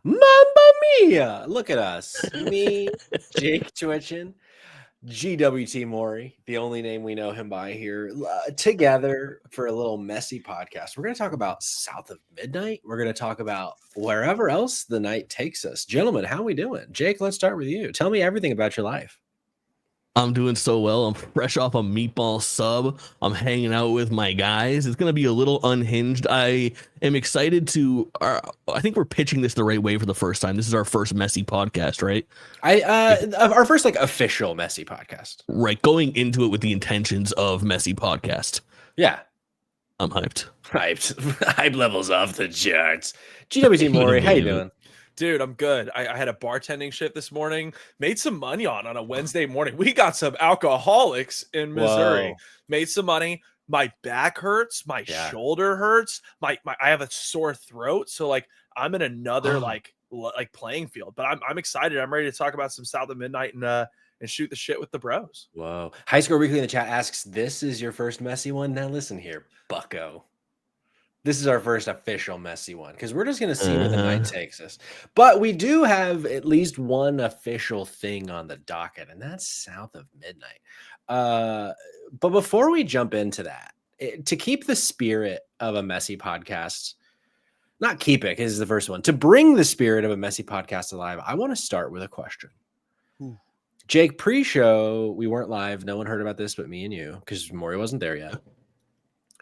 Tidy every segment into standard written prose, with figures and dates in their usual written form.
Mamma mia! Look at us. Me, Jake Twitchin, GWT Maury, the only name we know him by here, together for a little messy podcast. We're going to talk about South of Midnight. We're going to talk about wherever else the night takes us. Gentlemen, how we doing? Jake, let's start with you. Tell me everything about your life. I'm doing so well. I'm fresh off a meatball sub. I'm hanging out with my guys. It's going to be a little unhinged. I am excited to. I think we're pitching this the right way for the first time. This is our first messy podcast, right? Our first official messy podcast. Right, going into it with the intentions of messy podcast. Yeah, I'm hyped. Hype levels off the charts. GWT Maury, how you doing? Dude, I'm good. I had a bartending shift this morning, made some money on a Wednesday morning. We got some alcoholics in Missouri. Whoa. Made some money. My back hurts. My shoulder hurts. I have a sore throat. So like I'm in another like playing field. But I'm excited. I'm ready to talk about some South of Midnight and shoot the shit with the bros. Whoa. High Score Weekly in the chat asks, this is your first messy one? Now listen here, bucko. This is our first official messy one because we're just going to see where the night takes us. But we do have at least one official thing on the docket, and that's South of Midnight. But before we jump into that, to keep the spirit of a messy podcast, not keep it, because it's the first one, to bring the spirit of a messy podcast alive, I want to start with a question. Jake, pre-show, we weren't live. No one heard about this but me and you because Maury wasn't there yet.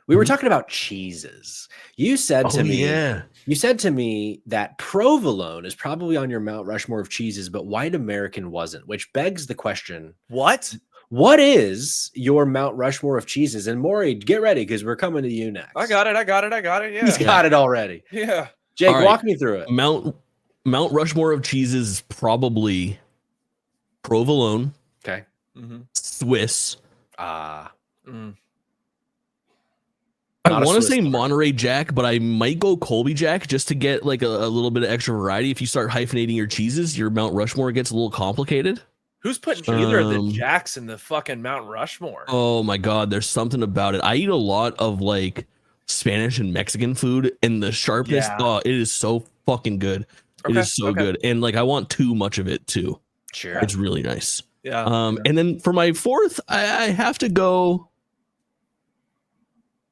We were talking about cheeses. You said to me that provolone is probably on your Mount Rushmore of cheeses, but white American wasn't, which begs the question. What is your Mount Rushmore of cheeses? And Maury, get ready because we're coming to you next. I got it. Yeah. He's got it already. Yeah. Jake, walk me through it. Mount Rushmore of cheeses is probably provolone. Okay. Swiss. Not I want to Swiss say lover. Monterey Jack, but I might go Colby Jack just to get like a little bit of extra variety. If you start hyphenating your cheeses, your Mount Rushmore gets a little complicated. Who's putting either of the Jacks in the fucking Mount Rushmore? Oh my God, there's something about it. I eat a lot of like Spanish and Mexican food, and the sharpness, it is so fucking good. It is so good. And like I want too much of it too. Sure. It's really nice. Yeah. And then for my fourth, I have to go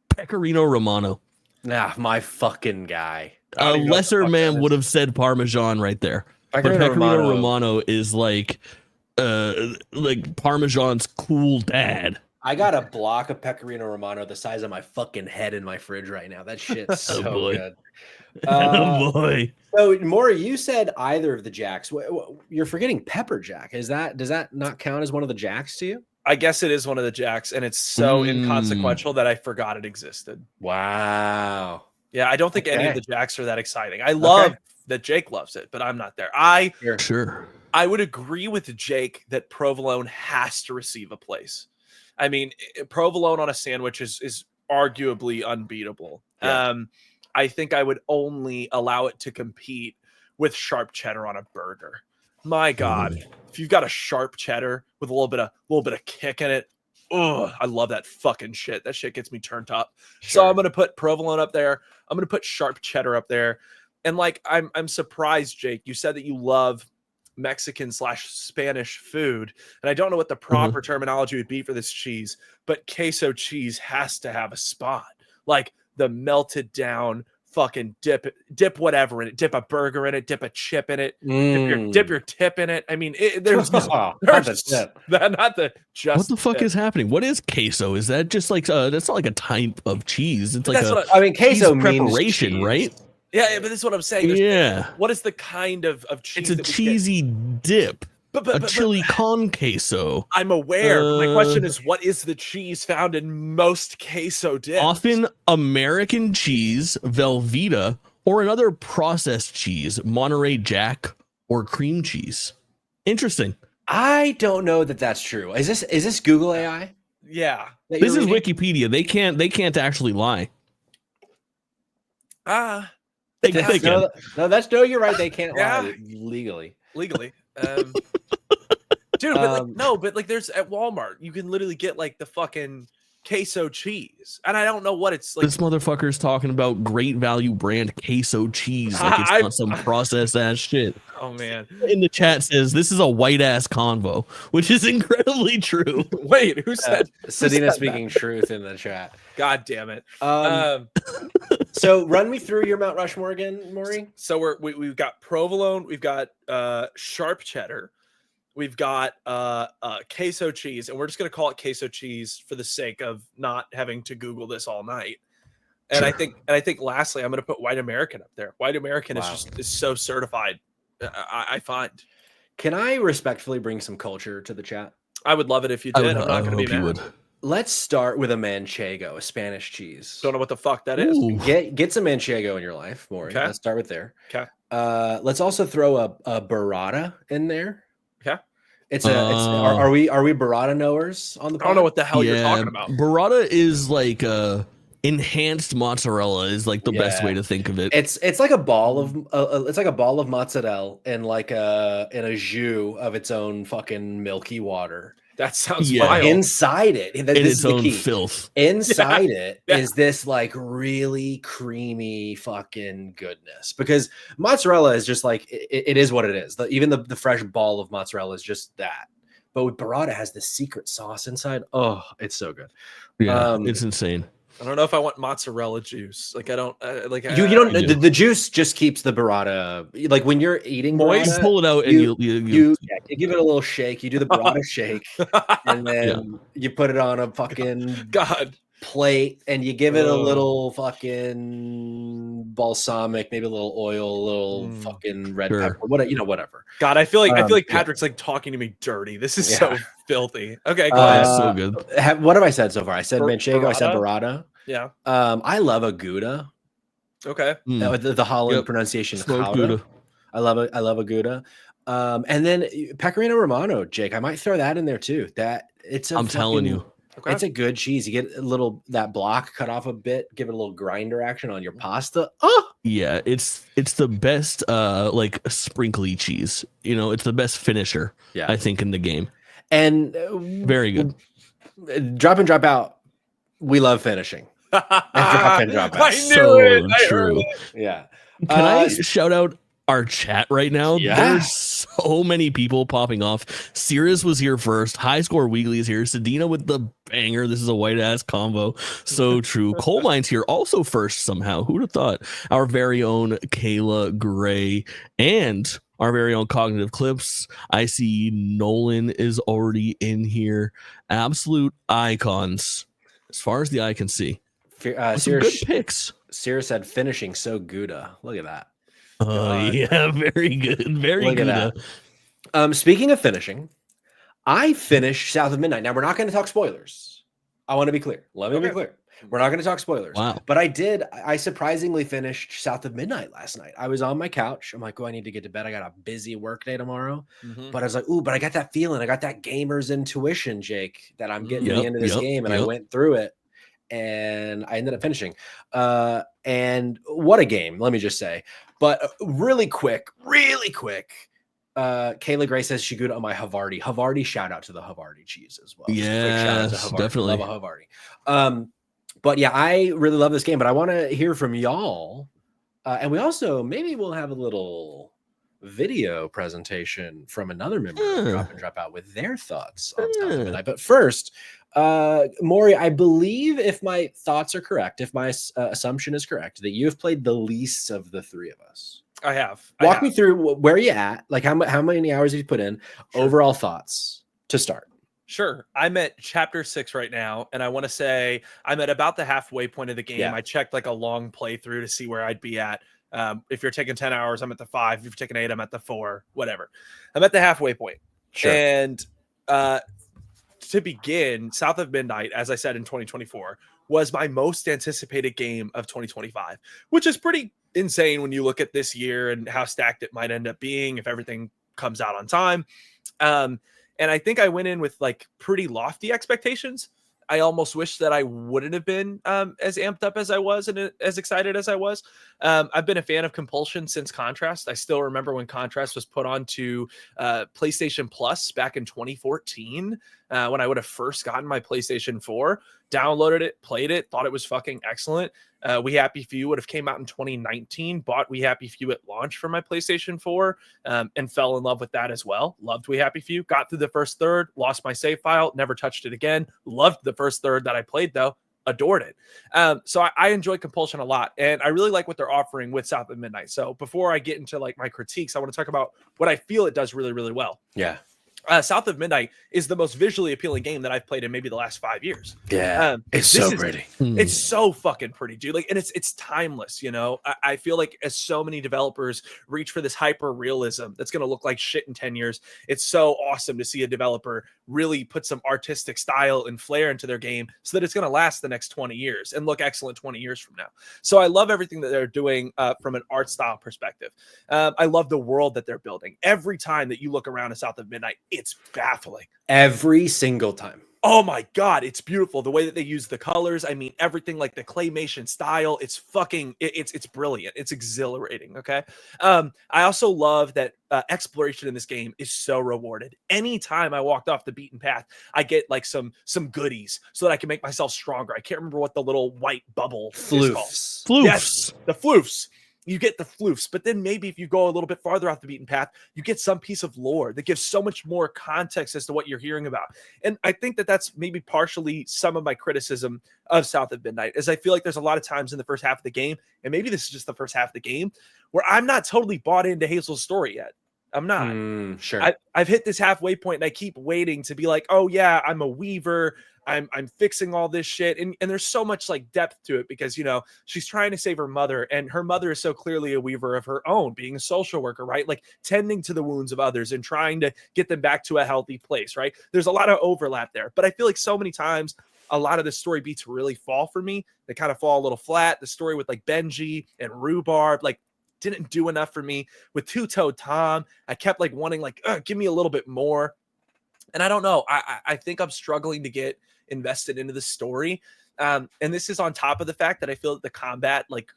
Pecorino Romano. Nah, my fucking guy. A lesser man would have said Parmesan right there. Pecorino Romano is like Parmesan's cool dad. I got a block of Pecorino Romano the size of my fucking head in my fridge right now. That shit's so good. Oh boy. So Maury, you said either of the Jacks. You're forgetting Pepper Jack. Does that not count as one of the Jacks to you? I guess it is one of the Jacks, and it's so inconsequential that I forgot it existed. Wow. Yeah, I don't think any of the Jacks are that exciting. I love that Jake loves it, but I'm not there. I would agree with Jake that provolone has to receive a place. I mean, provolone on a sandwich is arguably unbeatable. Yeah. I think I would only allow it to compete with sharp cheddar on a burger. My God, if you've got a sharp cheddar with a little bit of kick in it, I love that fucking shit. That shit gets me turned up. Sure. So I'm gonna put provolone up there. I'm gonna put sharp cheddar up there. And like I'm surprised, Jake. You said that you love Mexican/Spanish food, and I don't know what the proper terminology would be for this cheese, but queso cheese has to have a spot. Like the melted down fucking dip whatever in it, dip a burger in it, dip a chip in it, dip your tip in it. I mean, there's not the just what the fuck is happening? What is queso? Is that just like that's not like a type of cheese? It's like queso means preparation, cheese. Right? Yeah, but this is what I'm saying. What is the kind of cheese? It's a cheesy dip. A chili con queso. I'm aware. But my question is, what is the cheese found in most queso dips? Often American cheese, Velveeta, or another processed cheese, Monterey Jack, or cream cheese. Interesting. I don't know that that's true. Is this Google AI? Yeah. This is Wikipedia. They can't actually lie. No, you're right. They can't lie legally. Dude, but there's at Walmart, you can literally get like the fucking queso cheese, and I don't know what it's like. This motherfucker's talking about great value brand queso cheese, like it's not some processed ass shit. Oh man! In the chat says this is a white ass convo, which is incredibly true. Wait, who said? Sadina speaking truth in the chat. God damn it! So run me through your Mount Rushmore again, Maury. So we've got provolone, we've got sharp cheddar, we've got queso cheese, and we're just gonna call it queso cheese for the sake of not having to Google this all night. And sure. I think lastly, I'm gonna put white American up there. White American is so certified. I find. Can I respectfully bring some culture to the chat? I would love it if you did. I'm not gonna be mad. Let's start with a manchego, a Spanish cheese. Don't know what the fuck that is. Get some manchego in your life, Maury. Okay. Let's start with there. Okay. Let's also throw a burrata in there. Okay. Are we burrata knowers on the pod? I don't know what the hell you're talking about. Burrata is like enhanced mozzarella is like the best way to think of it. It's like a ball of mozzarella and like in a jus of its own fucking milky water. That sounds vile. Inside it, this in is its the own key. filth. Inside it is this like really creamy fucking goodness, because mozzarella is just like it is what it is. Even the fresh ball of mozzarella is just that. But with burrata has this secret sauce inside. Oh, it's so good. Yeah, it's insane. I don't know if I want mozzarella juice. Like I don't like. You don't. The juice just keeps the burrata. Like when you're eating burrata, you pull it out and you give it a little shake. You do the burrata shake, and then you put it on a fucking plate, and you give it a little fucking balsamic, maybe a little oil, a little fucking red pepper, whatever. God, I feel like Patrick's like talking to me dirty. This is so filthy. Okay, go ahead. So good. What have I said so far? I said manchego. I said burrata. Yeah. I love a Gouda. Okay. The Holland pronunciation is Gouda. I love a Gouda. And then Pecorino Romano, Jake. I might throw that in there too. I'm telling you. Okay. It's a good cheese. You get a little that block cut off a bit, give it a little grinder action on your pasta. Oh yeah, it's the best like sprinkly cheese. It's the best finisher. Yeah, I think in the game. And very good. Drop in, drop out. We love finishing. Drop in, drop out. I knew it. I true. Yeah. Can I shout out our chat right now? Yeah. There's so many people popping off. Sirius was here first. High Score Weekly is here. Sadina with the banger. This is a white ass combo. So true. Coal Mine's here also first somehow. Who'd have thought? Our very own Kayla Gray and our very own Cognitive Clips. I see Nolan is already in here. Absolute icons as far as the eye can see. Some good picks. Sirius said finishing so Gouda. Look at that. Yeah, very good. Very good. Speaking of finishing, I finished South of Midnight. Now, we're not going to talk spoilers. I want to be clear. Let me be clear. We're not going to talk spoilers. Wow. But I surprisingly finished South of Midnight last night. I was on my couch. I'm like, I need to get to bed. I got a busy work day tomorrow. But I was like, but I got that feeling. I got that gamer's intuition, Jake, that I'm getting to the end of this game. And I went through it. And I ended up finishing. And what a game, let me just say. But really quick, Kayla Gray says she good on my Havarti. Havarti, shout out to the Havarti cheese as well. Yeah, definitely. Love a Havarti. But yeah, I really love this game, but I want to hear from y'all. And we also, maybe we'll have a little video presentation from another member of Drop and Drop Out with their thoughts on South of Midnight. But first, Maury, I believe if my thoughts are correct, if my assumption is correct, that you have played the least of the three of us. I have. Walk me through where you at, like how many hours have you put in? Overall thoughts to start. Sure. I'm at chapter 6 right now, and I want to say I'm at about the halfway point of the game. I checked like a long playthrough to see where I'd be at. If you're taking 10 hours, I'm at the 5. If you're taking 8, I'm at the 4, whatever. I'm at the halfway point. Sure. And to begin, South of Midnight, as I said in 2024, was my most anticipated game of 2025, which is pretty insane when you look at this year and how stacked it might end up being if everything comes out on time. And I think I went in with like pretty lofty expectations. I almost wish that I wouldn't have been as amped up as I was and as excited as I was. I've been a fan of Compulsion since Contrast. I still remember when Contrast was put onto PlayStation Plus back in 2014 when I would have first gotten my PlayStation 4. downloaded it, played it, thought it was fucking excellent. We Happy Few would have came out in 2019, bought We Happy Few at launch for my PlayStation 4, and fell in love with that as well. Loved We Happy Few, got through the first third, lost my save file, never touched it again. Loved the first third that I played though, adored it. So I enjoy Compulsion a lot, and I really like what they're offering with South of Midnight. So before I get into like my critiques, I want to talk about what I feel it does really, really well. Yeah. South of Midnight is the most visually appealing game that I've played in maybe the last 5 years. Yeah, it's so pretty. It's so fucking pretty, dude. Like, and it's timeless. You know, I feel like as so many developers reach for this hyper realism that's going to look like shit in 10 years, it's so awesome to see a developer really put some artistic style and flair into their game so that it's going to last the next 20 years and look excellent 20 years from now. So I love everything that they're doing from an art style perspective. I love the world that they're building. Every time that you look around at South of Midnight, it's baffling. Every single time. Oh my God, it's beautiful. The way that they use the colors. I mean, everything, like the claymation style. It's fucking, it's brilliant. It's exhilarating. Okay. I also love that exploration in this game is so rewarded. Anytime I walked off the beaten path, I get like some goodies so that I can make myself stronger. I can't remember what the little white bubble is called. Floofs. Yes, the floofs. You get the floofs, but then maybe if you go a little bit farther off the beaten path, you get some piece of lore that gives so much more context as to what you're hearing about. And I think that that's maybe partially some of my criticism of South of Midnight, is I feel like there's a lot of times in the first half of the game, and maybe this is just the first half of the game, where I'm not totally bought into Hazel's story yet. I'm not. Sure. I've hit this halfway point, and I keep waiting to be like, oh yeah, I'm a weaver. I'm fixing all this shit. And there's so much like depth to it because, you know, she's trying to save her mother, and her mother is so clearly a weaver of her own, being a social worker, right? Like tending to the wounds of others and trying to get them back to a healthy place, right? There's a lot of overlap there, but I feel like so many times a lot of the story beats really fall for me. They kind of fall a little flat. The story with like Benji and Rhubarb, like, didn't do enough for me. With Two-Toed Tom, I kept like wanting like, give me a little bit more. And I don't know. I think I'm struggling to get invested into the story. And this is on top of the fact that I feel that the combat like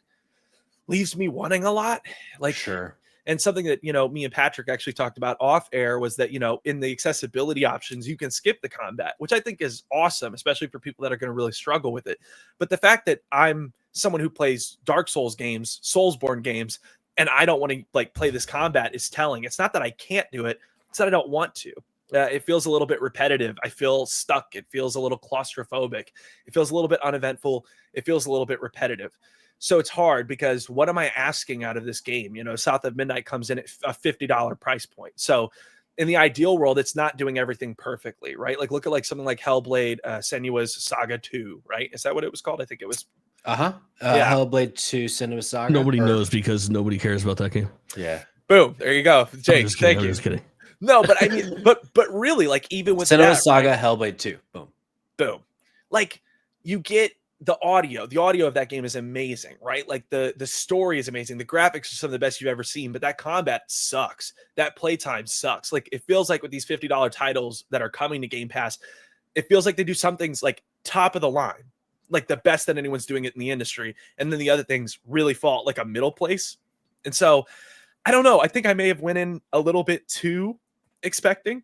leaves me wanting a lot. Like, sure. And something that, you know, me and Patrick actually talked about off air was that, you know, in the accessibility options, you can skip the combat, which I think is awesome, especially for people that are going to really struggle with it. But the fact that I'm someone who plays Dark Souls games, Soulsborne games, and I don't want to like play this combat is telling. It's not that I can't do it, it's that I don't want to. It feels a little bit repetitive. I feel stuck. It feels a little claustrophobic. It feels a little bit uneventful. It feels a little bit repetitive. So it's hard because what am I asking out of this game? You know, South of Midnight comes in at a $50 price point. So in the ideal world, it's not doing everything perfectly, right? Like look at like something like Hellblade, Senua's Saga 2, right? Is that what it was called? I think it was. Yeah. Hellblade 2, Senua's Saga. Nobody knows because nobody cares about that game. Yeah. Boom. There you go. Jake, thank you. I'm just kidding. No, but I mean, but really, like even with Senua's Saga, right? Hellblade 2, boom. Like you get the audio of that game is amazing, right? Like the story is amazing. The graphics are some of the best you've ever seen, but that combat sucks. That playtime sucks. Like it feels like with these $50 titles that are coming to Game Pass, it feels like they do some things like top of the line, like the best that anyone's doing it in the industry, and then the other things really fall like a middle place. And so I don't know. I think I may have went in a little bit too expecting.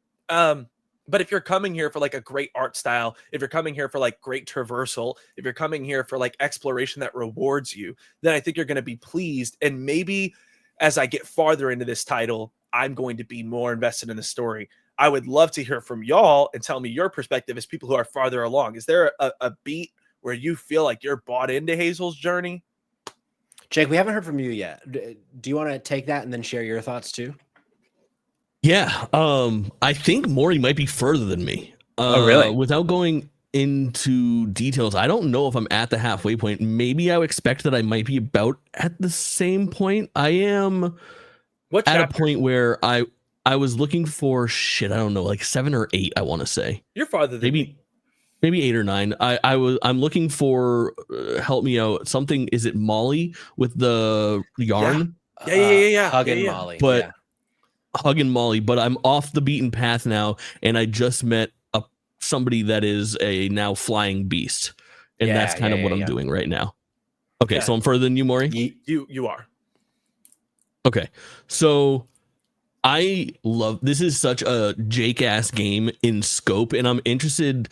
But if you're coming here for like a great art style, if you're coming here for like great traversal, if you're coming here for like exploration that rewards you, then I think you're going to be pleased. And maybe as I get farther into this title, I'm going to be more invested in the story. I would love to hear from y'all and tell me your perspective as people who are farther along. Is there a beat where you feel like you're bought into Hazel's journey? Jake, we haven't heard from you yet. Do you want to take that and then share your thoughts too? Yeah, I think Maury might be further than me. Oh, really? Without going into details, I don't know if I'm at the halfway point. Maybe I would expect that I might be about at the same point. I am at a point where I was looking for I don't know, like 7 or 8. I want to say you're farther than me. Maybe 8 or 9. I'm looking for help me out. Something, is it Molly with the yarn? Yeah. Hugging Molly, but. Yeah. Hugging Molly, but I'm off the beaten path now, and I just met somebody that is a now flying beast, and that's kind of what I'm doing right now. Okay, so I'm further than you, Maury. You are. Okay, so I love this. Is such a Jake-ass game in scope, and I'm interested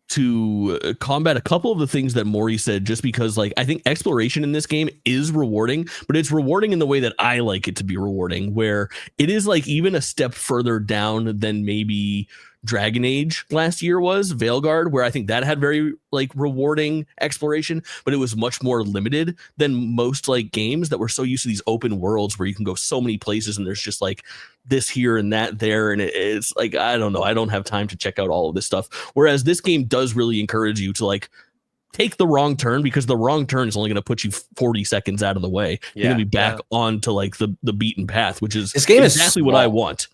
to combat a couple of the things that Maury said, just because like I think exploration in this game is rewarding, but it's rewarding in the way that I like it to be rewarding, where it is like even a step further down than maybe Dragon Age last year was, Veilguard, where I think that had very like rewarding exploration, but it was much more limited than most like games that were so used to these open worlds where you can go so many places and there's just like this here and that there, and it's like I don't know, I don't have time to check out all of this stuff. Whereas this game does really encourage you to like take the wrong turn, because the wrong turn is only going to put you 40 seconds out of the way. You're going to be back onto like the beaten path, which is this game exactly what I want.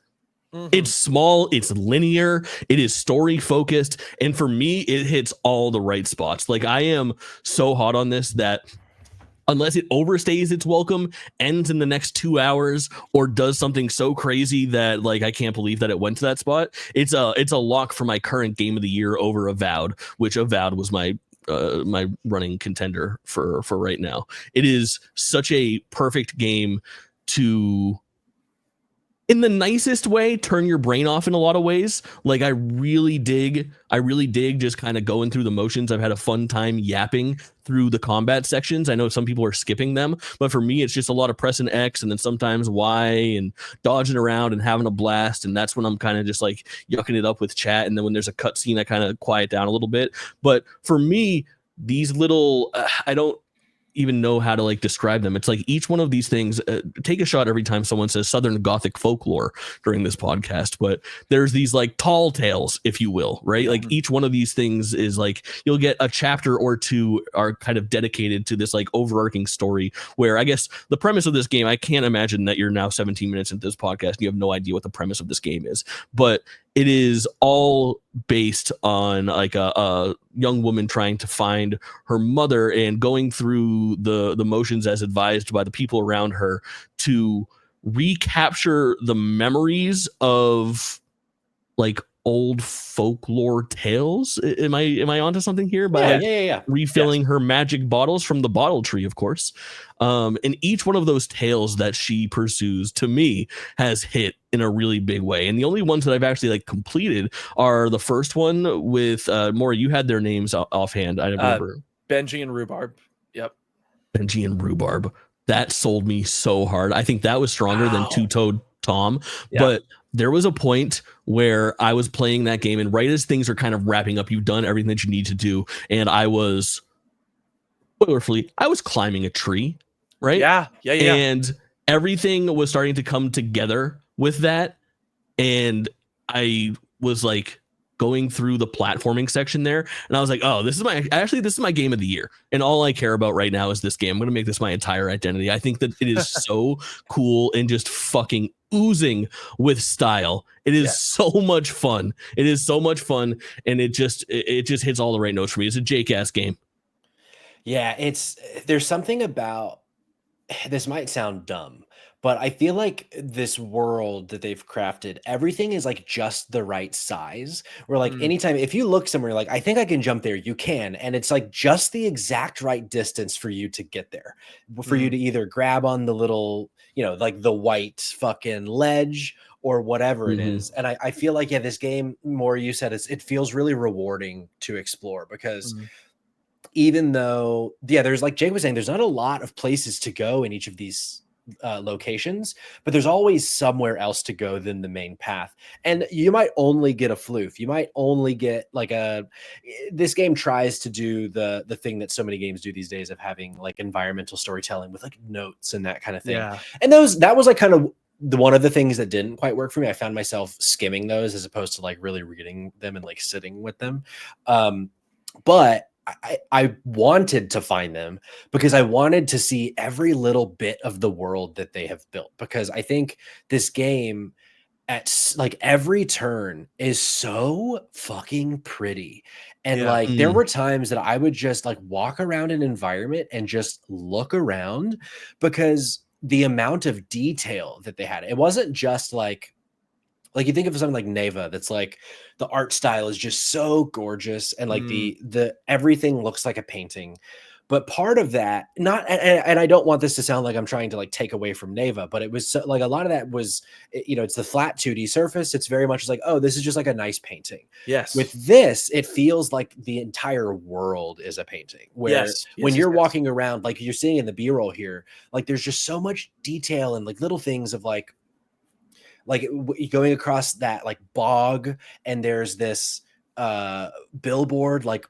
It's small, it's linear, it is story focused, and for me it hits all the right spots. Like I am so hot on this that unless it overstays its welcome, ends in the next 2 hours, or does something so crazy that like I can't believe that it went to that spot, it's a lock for my current game of the year over Avowed, which Avowed was my running contender for right now. It is such a perfect game to, in the nicest way, turn your brain off in a lot of ways. Like I really dig just kind of going through the motions. I've had a fun time yapping through the combat sections. I know some people are skipping them, but for me, it's just a lot of pressing X and then sometimes Y and dodging around and having a blast. And that's when I'm kind of just like yucking it up with chat. And then when there's a cutscene, I kind of quiet down a little bit. But for me, these little, I don't even know how to like describe them. It's like each one of these things, take a shot every time someone says Southern Gothic folklore during this podcast, but there's these like tall tales, if you will, right? Like each one of these things is like, you'll get a chapter or two are kind of dedicated to this like overarching story, where I guess the premise of this game, I can't imagine that you're now 17 minutes into this podcast and you have no idea what the premise of this game is, but it is all based on like a young woman trying to find her mother and going through the motions as advised by the people around her to recapture the memories of like old folklore tales. Am I onto something here? By refilling her magic bottles from the bottle tree, of course. And each one of those tales that she pursues, to me, has hit in a really big way. And the only ones that I've actually like completed are the first one with Maury, you had their names offhand. I remember Benji and Rhubarb. Yep. Benji and Rhubarb. That sold me so hard. I think that was stronger than Two-Toed Tom. But there was a point where I was playing that game, and right as things are kind of wrapping up, you've done everything that you need to do, and I was climbing a tree, right? Yeah. And everything was starting to come together with that, and I was like going through the platforming section there, and I was like, oh, this is my game of the year, and all I care about right now is this game. I'm gonna make this my entire identity. I think that it is so cool and just fucking oozing with style. It is so much fun. It is so much fun, and it just hits all the right notes for me. It's a Jake-ass game. Yeah, there's something about, this might sound dumb, but I feel like this world that they've crafted, everything is like just the right size. Where like anytime, if you look somewhere, like I think I can jump there, you can, and it's like just the exact right distance for you to get there, for you to either grab on the little, like the white fucking ledge or whatever it is. And I feel like, this game, more you said, it feels really rewarding to explore, because even though, there's, like Jake was saying, there's not a lot of places to go in each of these locations, but there's always somewhere else to go than the main path. And you might only get a floof. You might only get like this game tries to do the thing that so many games do these days of having like environmental storytelling with like notes and that kind of thing. Yeah. And that was like kind of one of the things that didn't quite work for me. I found myself skimming those as opposed to like really reading them and like sitting with them. But I wanted to find them because I wanted to see every little bit of the world that they have built, because I think this game at like every turn is so fucking pretty. And like there were times that I would just like walk around an environment and just look around, because the amount of detail that they had, it wasn't just like you think of something like Neva, that's like the art style is just so gorgeous, and like the everything looks like a painting. But part of that, not, and I don't want this to sound like I'm trying to like take away from Neva, but it was like a lot of that was, you know, it's the flat 2D surface. It's very much like, oh, this is just like a nice painting. Yes. With this, it feels like the entire world is a painting. Where when you're walking around, like you're seeing in the B-roll here, like there's just so much detail and like little things of like going across that like bog, and there's this billboard like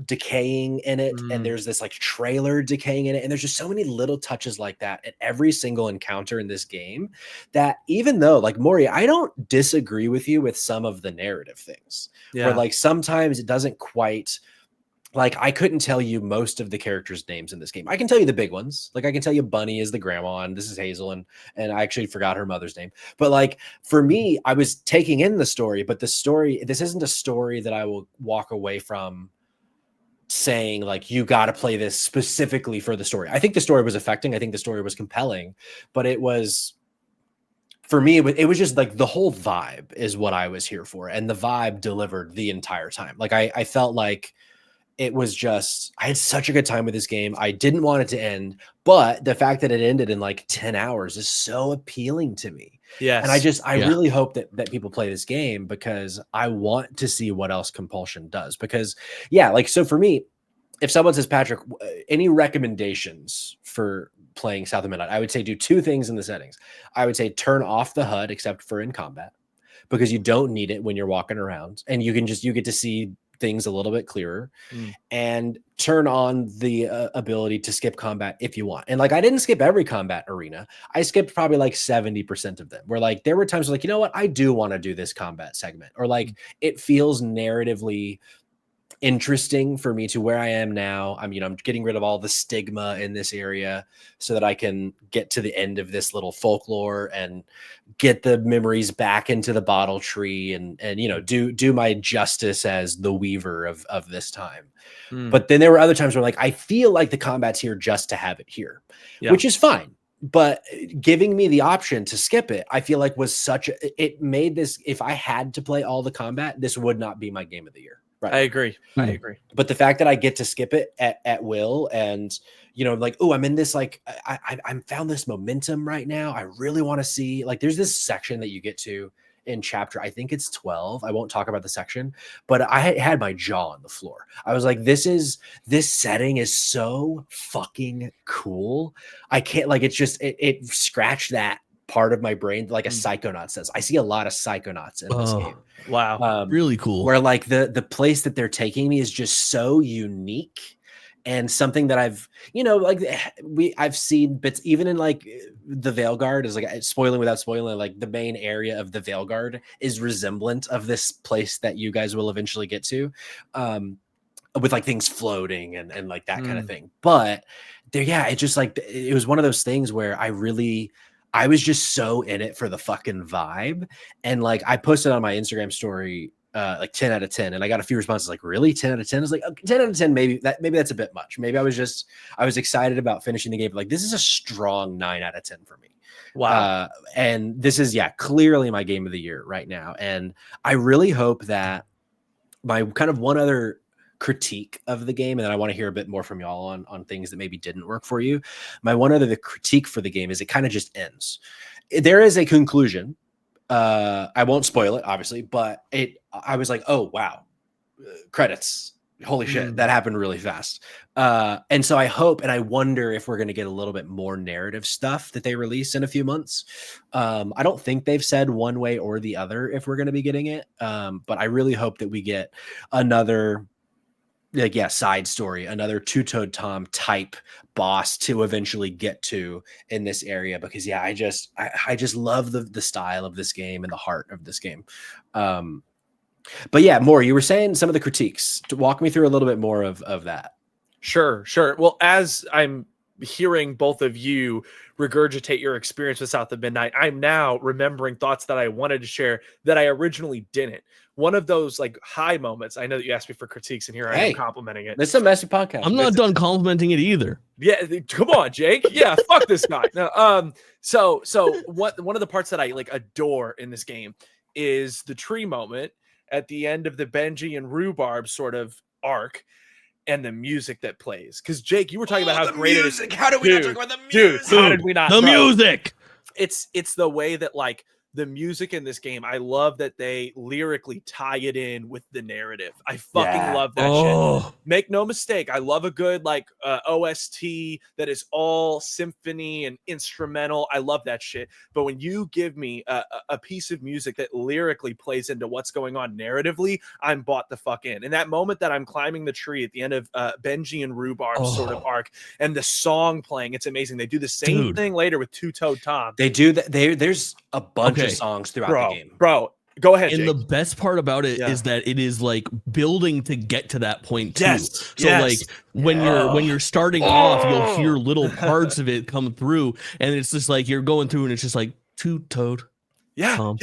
decaying in it, and there's this like trailer decaying in it, and there's just so many little touches like that at every single encounter in this game, that even though like Maury, I don't disagree with you with some of the narrative things, where like sometimes it doesn't quite, like I couldn't tell you most of the characters' names in this game. I can tell you the big ones. Like I can tell you Bunny is the grandma, and this is Hazel, and I actually forgot her mother's name. But like for me, I was taking in the story, but this isn't a story that I will walk away from saying like, you got to play this specifically for the story. I think the story was affecting. I think the story was compelling, but it was, for me, it was just like the whole vibe is what I was here for. And the vibe delivered the entire time. Like I felt like it was just, I had such a good time with this game. I didn't want it to end, but the fact that it ended in like 10 hours is so appealing to me. Yes. And I really hope that people play this game, because I want to see what else Compulsion does. Because like, so for me, if someone says, Patrick, any recommendations for playing South of Midnight, I would say do two things in the settings. I would say turn off the HUD except for in combat, because you don't need it when you're walking around, and you get to see things a little bit clearer, and turn on the ability to skip combat if you want. And like, I didn't skip every combat arena. I skipped probably like 70% of them, where like there were times where like, you know what, I do want to do this combat segment, or like it feels narratively interesting for me to where I am now. I'm getting rid of all the stigma in this area so that I can get to the end of this little folklore and get the memories back into the bottle tree, and do my justice as the weaver of this time. But then there were other times where like, I feel like the combat's here just to have it here, which is fine. But giving me the option to skip it, I feel like was it made this, if I had to play all the combat, this would not be my game of the year. Right. I agree. I agree. But the fact that I get to skip it at will, and like, oh, I'm in this, like, I found this momentum right now. I really want to see, like, there's this section that you get to in chapter, I think it's 12. I won't talk about the section, but I had my jaw on the floor. I was like, this setting is so fucking cool. I can't, like, it's just, it scratched that part of my brain, like a Psychonaut says. I see a lot of Psychonauts in this game. Wow. Really cool. Where like the place that they're taking me is just so unique, and something that I've seen bits even in like the Veilguard, is like, spoiling without spoiling, like the main area of the Veilguard is resemblant of this place that you guys will eventually get to, with like things floating and like that kind of thing. But there, it just like, it was one of those things where I was just so in it for the fucking vibe. And like, I posted on my Instagram story, like 10 out of 10. And I got a few responses like, really 10 out of 10? I was like, okay, 10 out of 10, maybe that's a bit much. Maybe I was excited about finishing the game. But like, this is a strong 9 out of 10 for me. Wow. And this is, clearly my game of the year right now. And I really hope that my kind of one other critique of the game, and then I want to hear a bit more from y'all on things that maybe didn't work for you. My one other critique for the game is it kind of just ends. There is a conclusion. I won't spoil it, obviously, but I was like, oh wow, credits. Holy shit, that happened really fast. And so I hope, and I wonder if we're going to get a little bit more narrative stuff that they release in a few months. I don't think they've said one way or the other if we're going to be getting it. But I really hope that we get another, side story, another Two-Toed Tom type boss to eventually get to in this area, because I just love the style of this game and the heart of this game. But Maury, you were saying some of the critiques. To walk me through a little bit more of that. Sure. Well, as I'm hearing both of you regurgitate your experience with South of Midnight, I'm now remembering thoughts that I wanted to share that I originally didn't. One of those like high moments. I know that you asked me for critiques, and here I am complimenting it. This is a messy podcast. I'm not done complimenting it either. Yeah, come on, Jake. Yeah, fuck this guy. No, so one of the parts that I like adore in this game is the tree moment at the end of the Benji and Rhubarb sort of arc. and the music that plays. Because Jake, you were talking about how great music. it is. How did we not talk about the music? Dude, how did we not? The music. It's the way that like the music in this game, I love that they lyrically tie it in with the narrative. I fucking love that shit. Make no mistake, I love a good like OST that is all symphony and instrumental. I love that shit. But when you give me a piece of music that lyrically plays into what's going on narratively, I'm bought the fuck in. And that moment that I'm climbing the tree at the end of Benji and Rhubarb's sort of arc, and the song playing, it's amazing. They do the same thing later with Two Toed Tom. They do that. There's a bunch of songs throughout the game. Bro, go ahead. And Jake. the best part about it is that it is like building to get to that point too. Yes. So like when you're starting off, you'll hear little parts of it come through, and it's just like you're going through, and it's just like two-toed. Yeah. And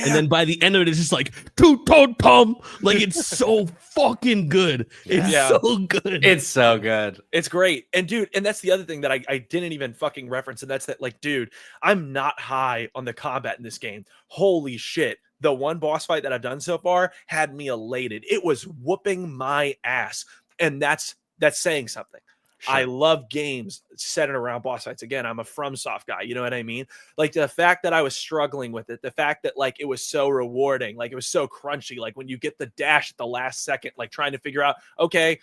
then by the end of it, it's just like two-toed Tom. Like it's so fucking good. It's so good. It's so good. It's great. And dude, and that's the other thing that I didn't even fucking reference. And that's that, like, dude, I'm not high on the combat in this game. Holy shit. The one boss fight that I've done so far had me elated. It was whooping my ass. And that's saying something. Sure. I love games centered around boss fights. Again, I'm a FromSoft guy. You know what I mean? Like the fact that I was struggling with it, the fact that like it was so rewarding, like it was so crunchy. Like when you get the dash at the last second, like trying to figure out, okay,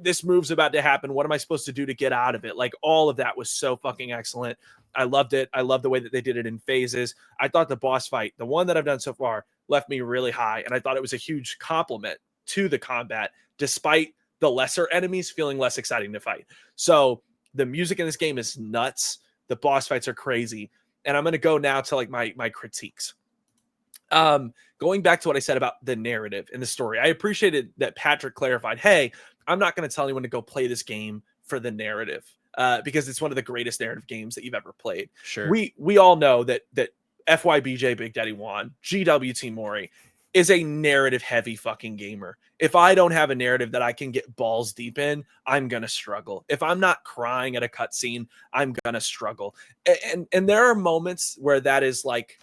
this move's about to happen. What am I supposed to do to get out of it? Like all of that was so fucking excellent. I loved it. I love the way that they did it in phases. I thought the boss fight, the one that I've done so far, left me really high. And I thought it was a huge compliment to the combat, despite the lesser enemies feeling less exciting to fight. So the music in this game is nuts. The boss fights are crazy. And I'm going to go now to like my critiques. Going back to what I said about the narrative and the story, I appreciated that Patrick clarified, hey, I'm not going to tell anyone to go play this game for the narrative, because it's one of the greatest narrative games that you've ever played. Sure. We all know that FYBJ Big Daddy Juan, GWT Mori, is a narrative heavy fucking gamer. If I don't have a narrative that I can get balls deep in, I'm going to struggle. If I'm not crying at a cutscene, I'm going to struggle. And there are moments where that is like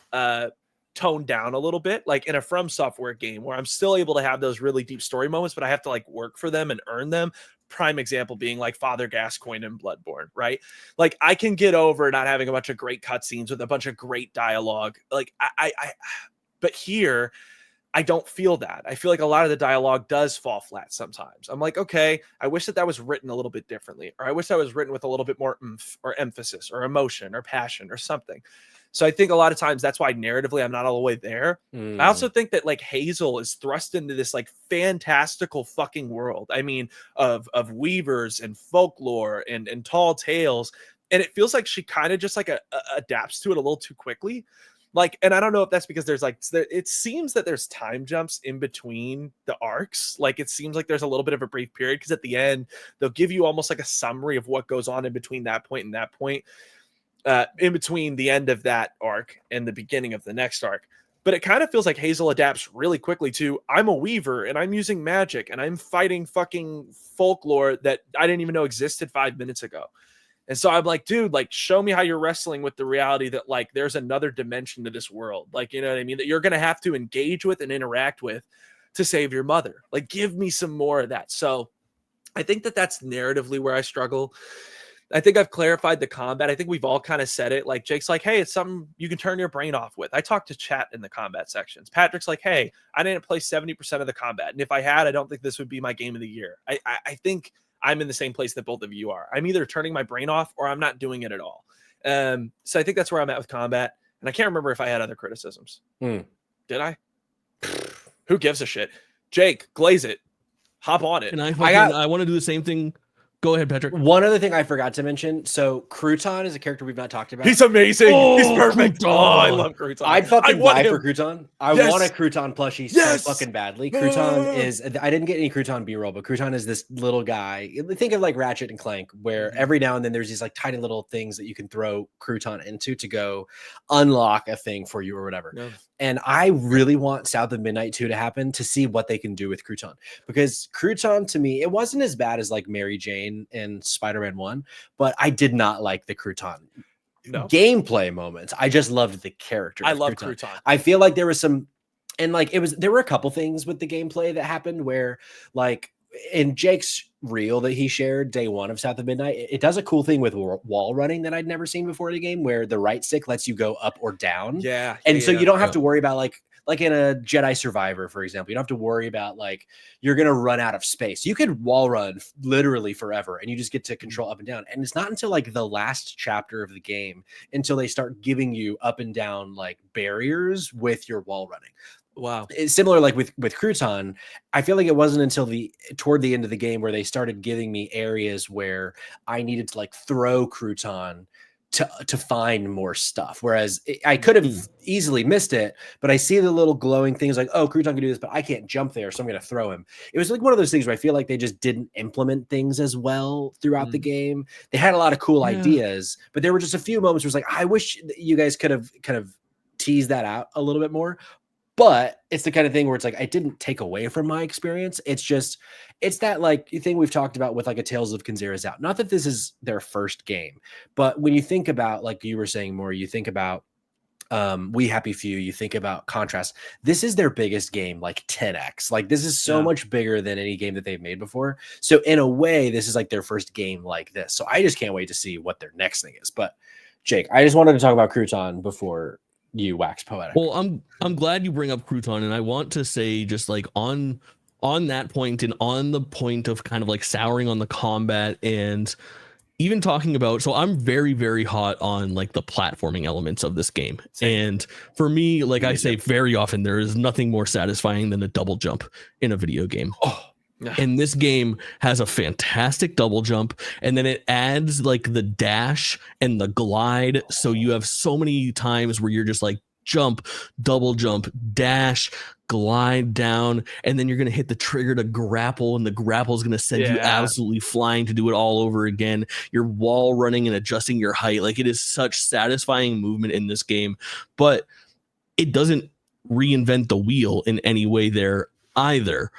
toned down a little bit, like in a From Software game where I'm still able to have those really deep story moments, but I have to like work for them and earn them. Prime example being like Father Gascoigne in Bloodborne, right? Like I can get over not having a bunch of great cutscenes with a bunch of great dialogue. Like but here, I don't feel that. I feel like a lot of the dialogue does fall flat sometimes. I'm like, okay, I wish that was written a little bit differently, or I wish that was written with a little bit more oomph or emphasis or emotion or passion or something. So I think a lot of times that's why narratively I'm not all the way there. I also think that like Hazel is thrust into this like fantastical fucking world. I mean, of weavers and folklore and tall tales. And it feels like she kind of just like adapts to it a little too quickly. Like, and I don't know if that's because there's like, it seems that there's time jumps in between the arcs. Like, it seems like there's a little bit of a brief period because at the end, they'll give you almost like a summary of what goes on in between that point and that point, in between the end of that arc and the beginning of the next arc. But it kind of feels like Hazel adapts really quickly to, I'm a weaver and I'm using magic and I'm fighting fucking folklore that I didn't even know existed 5 minutes ago. And so I'm like, dude, like, show me how you're wrestling with the reality that, like, there's another dimension to this world. Like, you know what I mean? That you're going to have to engage with and interact with to save your mother. Like, give me some more of that. So I think that that's narratively where I struggle. I think I've clarified the combat. I think we've all kind of said it. Like, Jake's like, hey, it's something you can turn your brain off with. I talked to chat in the combat sections. Patrick's like, hey, I didn't play 70% of the combat. And if I had, I don't think this would be my game of the year. I think I'm in the same place that both of you are. I'm either turning my brain off or I'm not doing it at all. So I think that's where I'm at with combat. And I can't remember if I had other criticisms. Did I? Who gives a shit? Jake, glaze it. Hop on it. And I want to do the same thing. Go ahead, Patrick. One other thing I forgot to mention. So Crouton is a character we've not talked about. He's amazing. He's perfect. Crouton. Oh, I love Crouton. I'd fucking die for Crouton. I want a Crouton plushie so fucking badly. Crouton is, I didn't get any Crouton B-roll, but Crouton is this little guy. Think of like Ratchet and Clank, where every now and then there's these like tiny little things that you can throw Crouton into to go unlock a thing for you or whatever. No. And I really want South of Midnight 2 to happen to see what they can do with Crouton. Because Crouton, to me, it wasn't as bad as like Mary Jane in Spider-Man 1, but I did not like the Crouton gameplay moments. I just loved the character. I love Crouton. I feel like there was some, and like there were a couple things with the gameplay that happened where like in Jake's reel that he shared day one of South of Midnight, it does a cool thing with wall running that I'd never seen before in a game, where the right stick lets you go up or down. So you don't have to worry about like in a Jedi Survivor, for example, you don't have to worry about like you're going to run out of space. You could wall run literally forever and you just get to control up and down. And it's not until like the last chapter of the game until they start giving you up and down like barriers with your wall running. Wow. It's similar like with Crouton. I feel like it wasn't until toward the end of the game where they started giving me areas where I needed to like throw Crouton to find more stuff. Whereas I could have easily missed it, but I see the little glowing things like, oh, Crouton can do this, but I can't jump there, so I'm going to throw him. It was like one of those things where I feel like they just didn't implement things as well throughout the game. They had a lot of cool ideas, but there were just a few moments where it's like, I wish you guys could have kind of teased that out a little bit more. But it's the kind of thing where it's like, I didn't take away from my experience. It's that like thing we've talked about with like a Tales of Kenzera's Out. Not that this is their first game, but when you think about, like you were saying more, you think about We Happy Few, you think about Contrast. This is their biggest game, like 10x. Like this is so much bigger than any game that they've made before. So in a way, this is like their first game like this. So I just can't wait to see what their next thing is. But Jake, I just wanted to talk about Crouton before you wax poetic. Well, I'm glad you bring up Crouton, and I want to say just like on that point and on the point of kind of like souring on the combat and even talking about, so I'm very, very hot on like the platforming elements of this game. And for me, like I say very often, there is nothing more satisfying than a double jump in a video game. And this game has a fantastic double jump, and then it adds like the dash and the glide. So you have so many times where you're just like jump, double jump, dash, glide down, and then you're going to hit the trigger to grapple, and the grapple is going to send you absolutely flying to do it all over again. You're wall running and adjusting your height. Like, it is such satisfying movement in this game, but it doesn't reinvent the wheel in any way there either,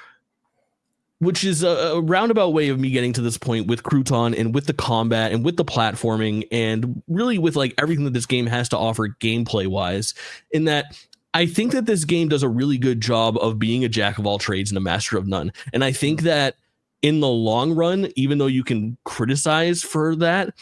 which is a roundabout way of me getting to this point with Crouton and with the combat and with the platforming and really with like everything that this game has to offer gameplay wise, in that I think that this game does a really good job of being a jack of all trades and a master of none. And I think that in the long run, even though you can criticize for that,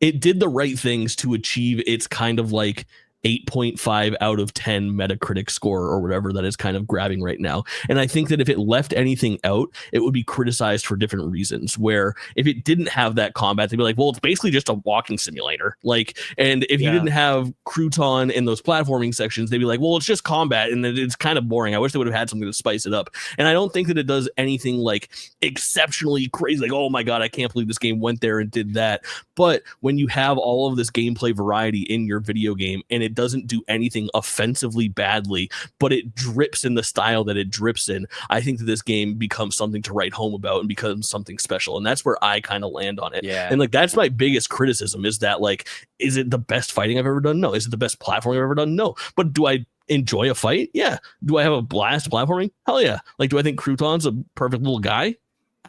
it did the right things to achieve its kind of like 8.5 out of 10 Metacritic score or whatever that is kind of grabbing right now. And I think that if it left anything out, it would be criticized for different reasons, where if it didn't have that combat, they'd be like, well, it's basically just a walking simulator. Like, and if you didn't have Crouton in those platforming sections, they'd be like, well, it's just combat and it's kind of boring. I wish they would have had something to spice it up. And I don't think that it does anything like exceptionally crazy, like, oh my God, I can't believe this game went there and did that. But when you have all of this gameplay variety in your video game and it doesn't do anything offensively badly, but it drips in the style that it drips in, I think that this game becomes something to write home about and becomes something special. And that's where I kind of land on it. And like, that's my biggest criticism, is that like, is it the best fighting I've ever done? No. Is it the best platforming I've ever done? No. But do I enjoy a fight? Yeah. Do I have a blast platforming? Hell yeah. Like, do I think Crouton's a perfect little guy?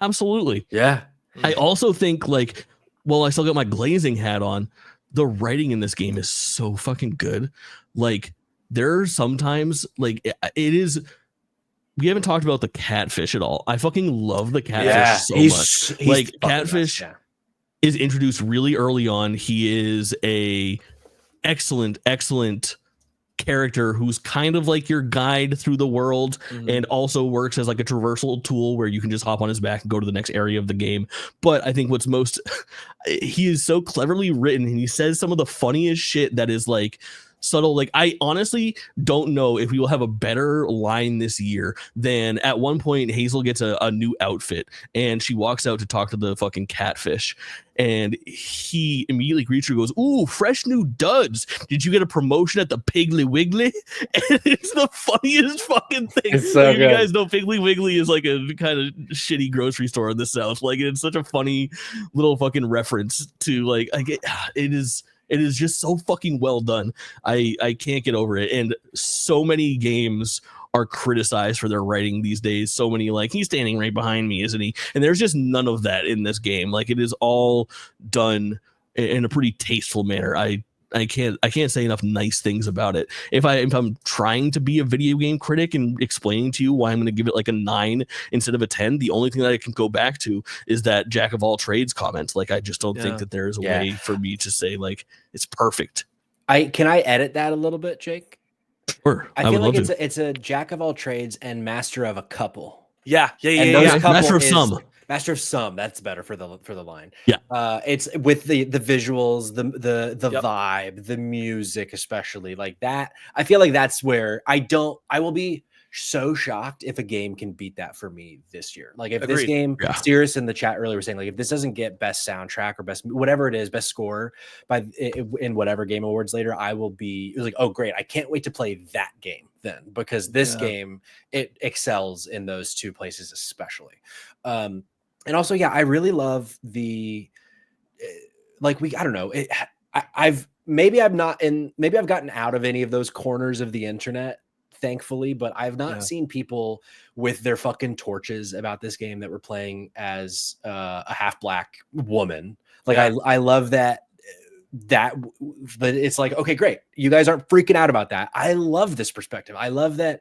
Absolutely. Yeah. I also think, like, well, I still got my glazing hat on, the writing in this game is so fucking good. Like, there are sometimes, like, it is, we haven't talked about the catfish at all. I fucking love the catfish so much. He's like, catfish is introduced really early on. He is a excellent character who's kind of like your guide through the world, and also works as like a traversal tool where you can just hop on his back and go to the next area of the game. But I think what's most he is so cleverly written, and he says some of the funniest shit that is like subtle. Like, I honestly don't know if we will have a better line this year than at one point Hazel gets a new outfit and she walks out to talk to the fucking catfish, and he immediately greets her, goes, "Ooh, fresh new duds. Did you get a promotion at the Piggly Wiggly?" And it's the funniest fucking thing. It's so like, good. You guys know Piggly Wiggly is like a kind of shitty grocery store in the South. Like, it's such a funny little fucking reference to, like, it is just so fucking well done. I can't get over it. And so many games are criticized for their writing these days. So many, like, he's standing right behind me, isn't he? And there's just none of that in this game. Like, it is all done in a pretty tasteful manner. I can't say enough nice things about it. If I'm trying to be a video game critic and explaining to you why I'm going to give it like a 9 instead of a 10, the only thing that I can go back to is that jack of all trades comment. Like, I just don't think that there's a way for me to say like it's perfect. Can I edit that a little bit, Jake? Sure. I feel like it's a jack of all trades and master of a couple. Yeah. Master of some. Master of some. That's better for the line. Yeah. It's with the visuals, the vibe, the music, especially like that. I feel like that's where I will be so shocked if a game can beat that for me this year. Like if this game, Sirius in the chat earlier was saying, like if this doesn't get best soundtrack or best whatever it is, best score in whatever game awards later, I will be like, oh great, I can't wait to play that game then, because this game, it excels in those two places especially. And also, I really love the I don't know, maybe I've gotten out of any of those corners of the internet, thankfully, but I've not seen people with their fucking torches about this game that were playing as a half black woman. Like I love that, but it's like, okay, great. You guys aren't freaking out about that. I love this perspective. I love that.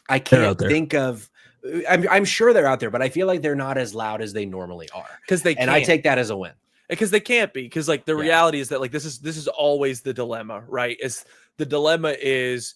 I can't think of, I'm sure they're out there, but I feel like they're not as loud as they normally are. And I take that as a win. Because they can't be, because like the reality is that like this is always the dilemma, right? The dilemma is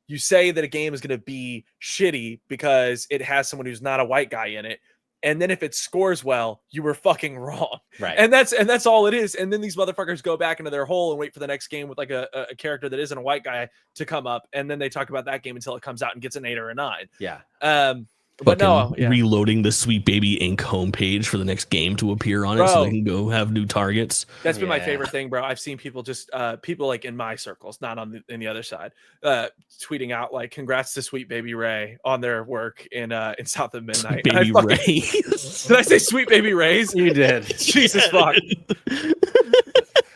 you say that a game is going to be shitty because it has someone who's not a white guy in it, and then if it scores well, you were fucking wrong, right? And that's all it is. And then these motherfuckers go back into their hole and wait for the next game with like a character that isn't a white guy to come up, and then they talk about that game until it comes out and gets an 8 or a 9. But reloading the Sweet Baby Inc. homepage for the next game to appear on it, so they can go have new targets. That's been my favorite thing, bro. I've seen people just people like in my circles, not on the other side, tweeting out like "Congrats to Sweet Baby Ray on their work in South of Midnight." Baby Rays. Did I say Sweet Baby Rays? You did. Jesus fuck.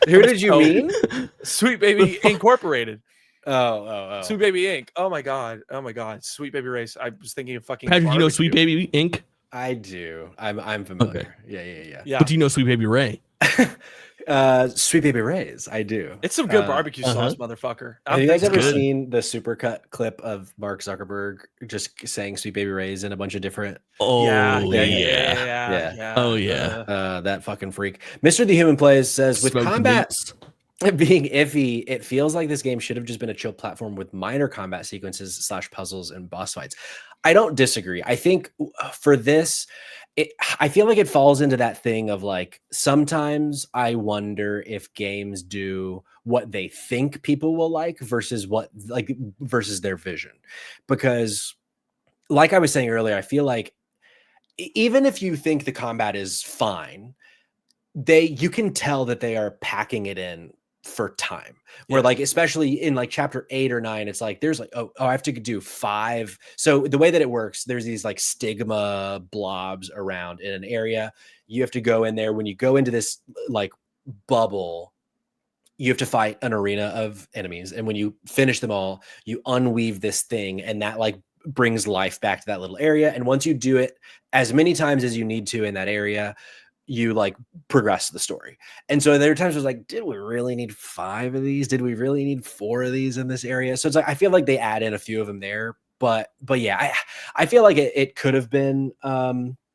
Who did you mean? Sweet Baby Incorporated. Oh. Sweet Baby Inc. Oh my god. Sweet Baby Race. I was thinking of fucking Patrick, you know Sweet Baby Inc? I do. I'm familiar. Okay. Yeah. But do you know Sweet Baby Ray? Sweet Baby Ray's. I do. It's some good barbecue sauce, motherfucker. Have you guys ever seen the supercut clip of Mark Zuckerberg just saying Sweet Baby Ray's in a bunch of different? Oh yeah. Oh yeah. That fucking freak. Mr. The Human Plays says with combat being iffy, it feels like this game should have just been a chill platform with minor combat sequences / puzzles and boss fights. I don't disagree. I think for this, I feel like it falls into that thing of like, sometimes I wonder if games do what they think people will like versus their vision. Because like I was saying earlier, I feel like even if you think the combat is fine, you can tell that they are packing it in for time, where like especially in like chapter 8 or 9, it's like there's like oh I have to do 5. So the way that it works, there's these like stigma blobs around in an area. You have to go in there. When you go into this like bubble, you have to fight an arena of enemies, and when you finish them all, you unweave this thing, and that like brings life back to that little area. And once you do it as many times as you need to in that area, you like progress the story. And so there are times where it's like, did we really need 5 of these? Did we really need 4 of these in this area? So it's like, I feel like they add in a few of them there, but yeah, I feel like it could have been, but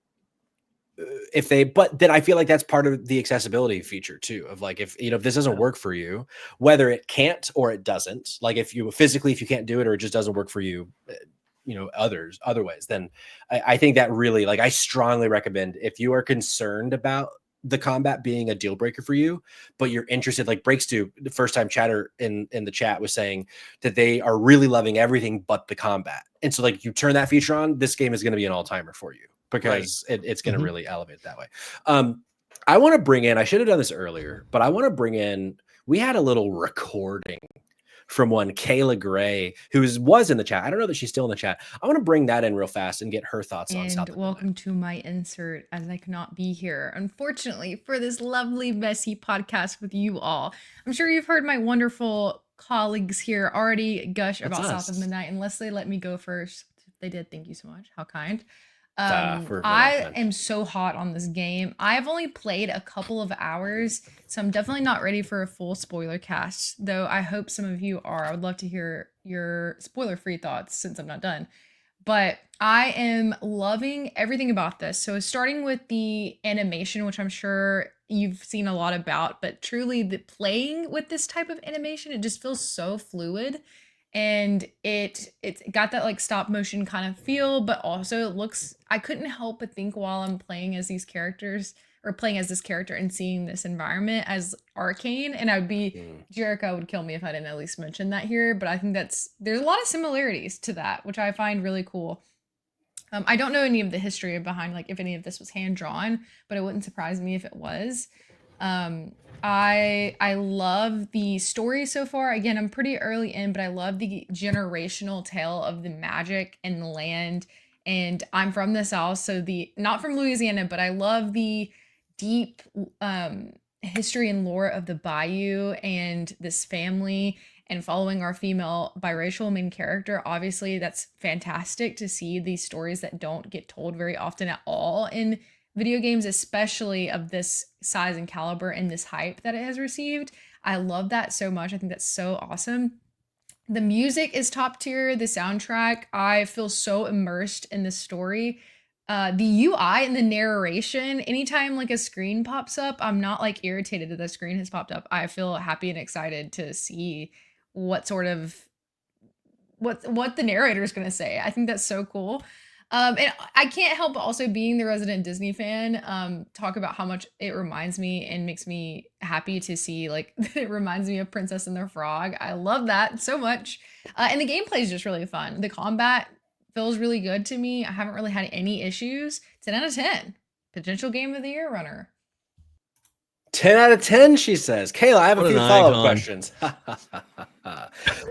then I feel like that's part of the accessibility feature too, of like, if this doesn't work for you, whether it can't or it doesn't, like if you can't do it, or it just doesn't work for you, other ways, then I think that really, like, I strongly recommend, if you are concerned about the combat being a deal breaker for you, but you're interested, like Breaks to the first time chatter in the chat was saying that they are really loving everything but the combat. And so like you turn that feature on, this game is going to be an all-timer for you, because it's going to really elevate it that way. I want to bring in, I should have done this earlier, but I want to bring in, we had a little recording from one Kayla Gray, who was in the chat. I don't know that she's still in the chat. I want to bring that in real fast and get her thoughts on South. Welcome to my insert, as I cannot be here, unfortunately, for this lovely, messy podcast with you all. I'm sure you've heard my wonderful colleagues here already gush about South of Midnight, unless they let me go first. If they did, thank you so much. How kind. I am so hot on this game. I've only played a couple of hours, so I'm definitely not ready for a full spoiler cast, though I hope some of you are. I would love to hear your spoiler-free thoughts since I'm not done. But I am loving everything about this. So starting with the animation, which I'm sure you've seen a lot about, but truly the playing with this type of animation, it just feels so fluid. And it's got that like stop motion kind of feel, but also it looks, I couldn't help but think while I'm playing as these characters or playing as this character and seeing this environment as Arcane, and I would be Jericho would kill me if I didn't at least mention that here, but I think there's a lot of similarities to that, which I find really cool. I don't know any of the history behind like if any of this was hand drawn, but it wouldn't surprise me if it was. I love the story so far. Again, I'm pretty early in, but I love the generational tale of the magic and the land. And I'm from the South, so not from Louisiana, but I love the deep history and lore of the Bayou and this family and following our female biracial main character. Obviously, that's fantastic to see these stories that don't get told very often at all in video games, especially of this size and caliber and this hype that it has received. I love that so much. I think that's so awesome. The music is top tier. The soundtrack, I feel so immersed in the story. The UI and the narration, anytime like a screen pops up, I'm not like irritated that the screen has popped up. I feel happy and excited to see what sort of what the narrator is going to say. I think that's so cool. And I can't help but also being the resident Disney fan, talk about how much it reminds me and makes me happy to see like it reminds me of Princess and the Frog. I love that so much. And the gameplay is just really fun. The combat feels really good to me. I haven't really had any issues. 10 out of 10. Potential game of the year runner. 10 out of 10, she says. Kayla, I have a few follow-up questions.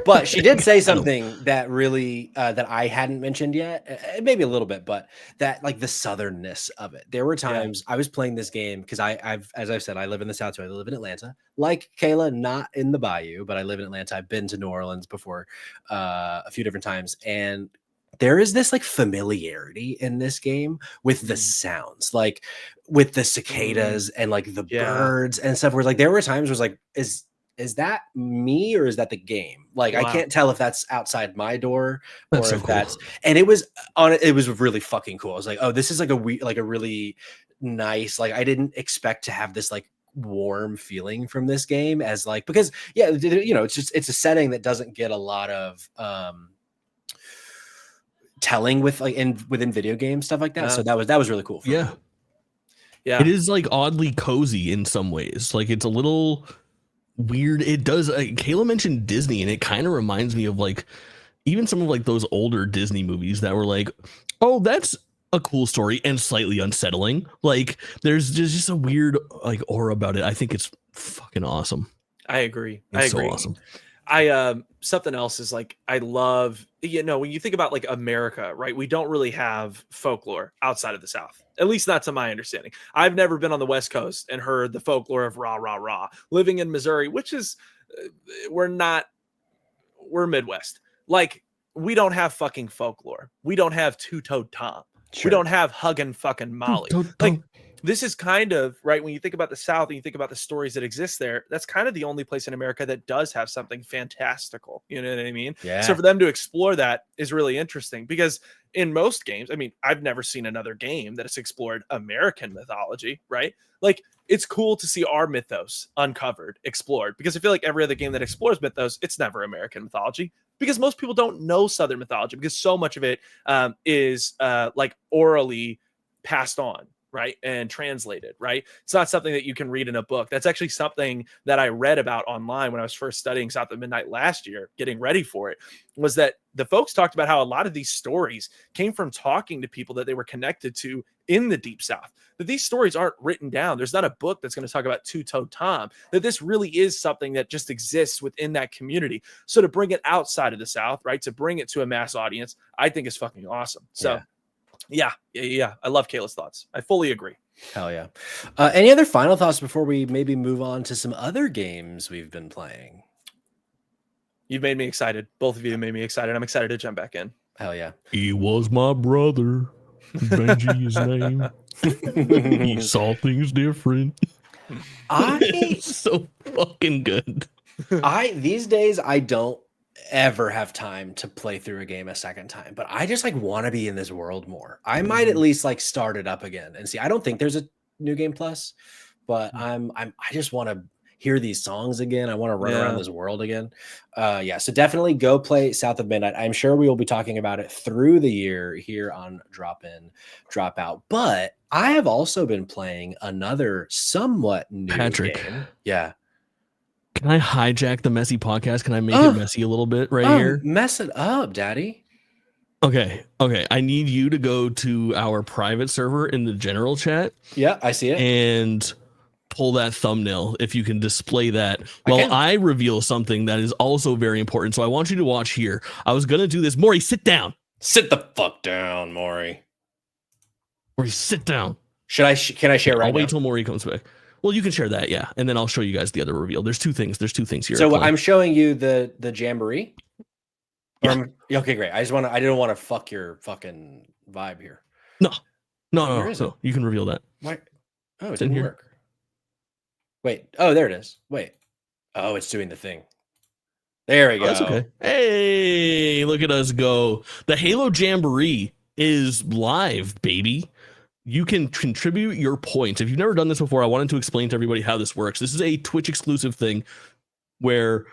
But she did say something that really that I hadn't mentioned yet, maybe a little bit, but that like the southernness of it. There were times I was playing this game because as I've said, I live in the South, so I live in Atlanta. Like Kayla, not in the Bayou, but I live in Atlanta. I've been to New Orleans before a few different times, and there is this like familiarity in this game with the sounds, like with the cicadas and like the birds and stuff. Where like there were times where it's like, is that me or is that the game? Like I can't tell if that's outside my door or if that's. And it was really fucking cool. I was like, oh, this is like a really nice. Like I didn't expect to have this like warm feeling from this game as like because it's a setting that doesn't get a lot of telling with like within video games, stuff like that. So that was really cool. Yeah. It is like oddly cozy in some ways. Like it's a little weird. It does. Kayla mentioned Disney, and it kind of reminds me of like even some of like those older Disney movies that were like, oh, that's a cool story and slightly unsettling. Like there's just a weird like aura about it. I think it's fucking awesome. I agree. It's so awesome. Something else is like I love, when you think about like America, right? We don't really have folklore outside of the South, at least not to my understanding. I've never been on the West Coast and heard the folklore of rah rah rah. Living in Missouri, which is we're Midwest. Like we don't have fucking folklore. We don't have Two-Toed Tom. Sure. We don't have Huggin' fucking Molly. Like this is kind of right when you think about the South and you think about the stories that exist there. That's kind of the only place in America that does have something fantastical. You know what I mean? Yeah. So for them to explore that is really interesting because in most games, I mean, I've never seen another game that has explored American mythology, right? Like it's cool to see our mythos uncovered, explored, because I feel like every other game that explores mythos, it's never American mythology because most people don't know Southern mythology because so much of it is like orally passed on. Right. And translated. Right. It's not something that you can read in a book. That's actually something that I read about online when I was first studying South at Midnight last year, getting ready for it, was that the folks talked about how a lot of these stories came from talking to people that they were connected to in the Deep South, that these stories aren't written down. There's not a book that's going to talk about Two-Toed Tom, that this really is something that just exists within that community. So to bring it outside of the South, right, to bring it to a mass audience, I think is fucking awesome. So yeah. I love Kayla's thoughts. I fully agree. Hell yeah. Any other final thoughts before we maybe move on to some other games we've been playing? You've made me excited. Both of you made me excited. I'm excited to jump back in. Hell yeah. He was my brother. Benji's name. He saw things different. So fucking good. These days I don't ever have time to play through a game a second time, but I just like want to be in this world more. I might at least like start it up again and see. I don't think there's a new game plus, but I just want to hear these songs again. I want to run around this world again. So definitely go play South of Midnight. I'm sure we will be talking about it through the year here on Drop In, Drop Out. But I have also been playing another somewhat new game. Yeah. Can I hijack the messy podcast? Can I make it messy a little bit here? Mess it up, Daddy. Okay. I need you to go to our private server in the general chat. Yeah, I see it. And pull that thumbnail if you can display that while I reveal something that is also very important. So I want you to watch here. I was going to do this. Maury, sit down. Sit the fuck down, Maury. Maury, sit down. Can I share right now? I'll wait till Maury comes back. Well, you can share that, yeah, and then I'll show you guys the other reveal. There's two things here. So I'm showing you the jamboree. Yeah. Okay, great. I didn't want to fuck your fucking vibe here. No. You can reveal that. Why? Oh, it didn't work. Wait. Oh, there it is. Wait. Oh, it's doing the thing. There we go. That's okay. Hey, look at us go. The Halo Jamboree is live, baby. You can contribute your points. If you've never done this before, I wanted to explain to everybody how this works. This is a Twitch exclusive thing where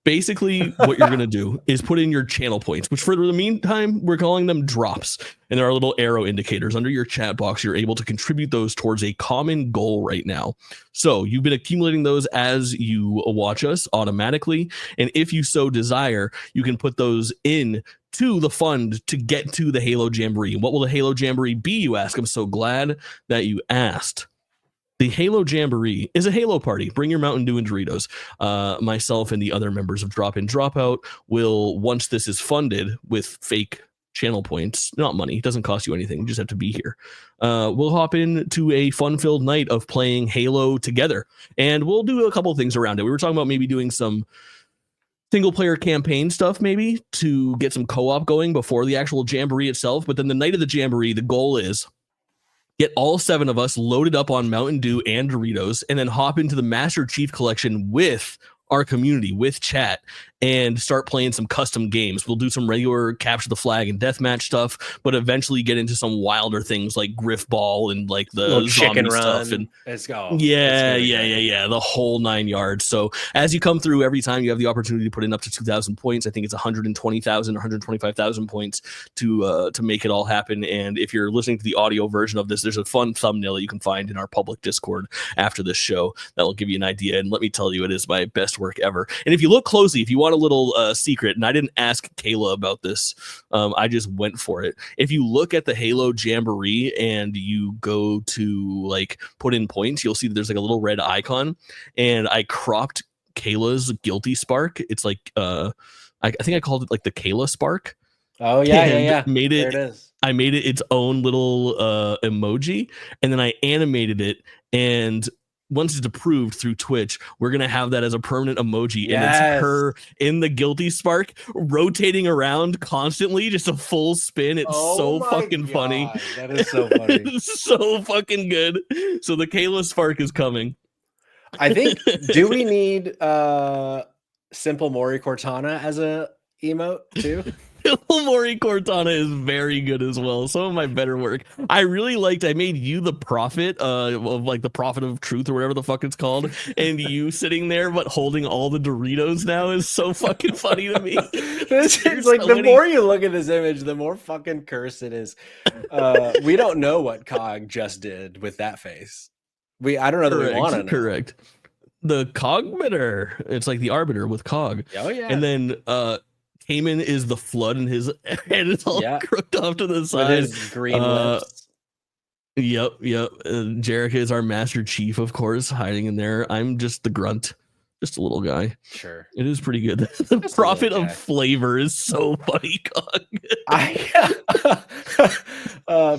basically what you're going to do is put in your channel points, which for the meantime, we're calling them drops. And there are little arrow indicators under your chat box. You're able to contribute those towards a common goal right now. So you've been accumulating those as you watch us automatically. And if you so desire, you can put those in to the fund to get to the Halo Jamboree. What will the Halo Jamboree be, you ask? I'm so glad that you asked. The Halo Jamboree is a Halo party. Bring your Mountain Dew and Doritos. Myself and the other members of Drop In, Drop Out will, once this is funded with fake channel points, not money, it doesn't cost you anything, you just have to be here. We'll hop into a fun-filled night of playing Halo together, and we'll do a couple things around it. We were talking about maybe doing some single-player campaign stuff, maybe, to get some co-op going before the actual Jamboree itself, but then the night of the Jamboree, the goal is get all 7 of us loaded up on Mountain Dew and Doritos, and then hop into the Master Chief Collection with our community, with chat, and start playing some custom games. We'll do some regular capture the flag and deathmatch stuff, but eventually get into some wilder things like Griff Ball and like the chicken run stuff. And let's go. Yeah. The whole 9 yards. So as you come through, every time you have the opportunity to put in up to 2,000 points. I think it's 120,000 or 125,000 points to make it all happen. And if you're listening to the audio version of this, there's a fun thumbnail that you can find in our public Discord after this show that will give you an idea. And let me tell you, it is my best work ever. And if you look closely, if you want a little secret, and I didn't ask Kayla about this, I just went for it. If you look at the Halo Jamboree and you go to like put in points, you'll see that there's like a little red icon, and I cropped Kayla's Guilty Spark. It's like I think I called it like the Kayla Spark. Oh yeah. Made it. There it is. I made it its own little emoji, and then I animated it, and once it's approved through Twitch, we're going to have that as a permanent emoji. Yes. And it's her in the Guilty Spark rotating around constantly, just a full spin. It's so fucking funny. That is so funny. It's so fucking good. So the Kayla Spark is coming. I think, do we need Simple Mori Cortana as a emote too? Mori Cortana is very good as well. Some of my better work. I really liked, I made you the prophet of like the prophet of truth or whatever the fuck it's called. And you sitting there, but holding all the Doritos now is so fucking funny to me. It's like the more you look at this image, the more fucking cursed it is. We don't know what Cog just did with that face. I don't know that we want to know. Correct. The Cogmeter. It's like the Arbiter with Cog. Oh yeah. And then Cayman is the flood, and his head is all crooked off to the side. With his green lips. Yep. Jerica is our Master Chief, of course, hiding in there. I'm just the grunt, just a little guy. Sure. It is pretty good. The Prophet of Flavor is so funny, Cog.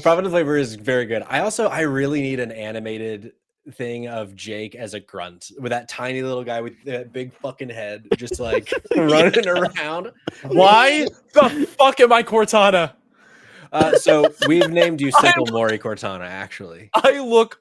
Prophet of Flavor is very good. I really need an animated thing of Jake as a grunt with that tiny little guy with that big fucking head just like running around. Why the fuck am I Cortana? So we've named you Simple Mori Cortana. Actually, I look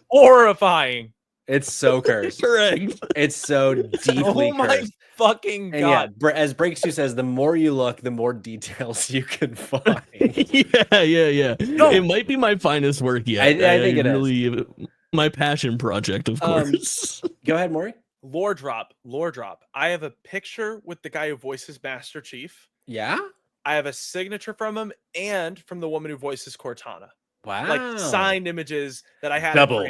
horrifying. It's so cursed. Correct. It's so deeply Oh my cursed. fucking And god! yeah, as Breaks2 says, the more you look, the more details you can find. Yeah. No. It might be my finest work yet. I think it is my passion project, of course. Go ahead, Maury. Lore drop. I have a picture with the guy who voices Master Chief. Yeah. I have a signature from him and from the woman who voices Cortana. Wow. Like signed images that I had. Double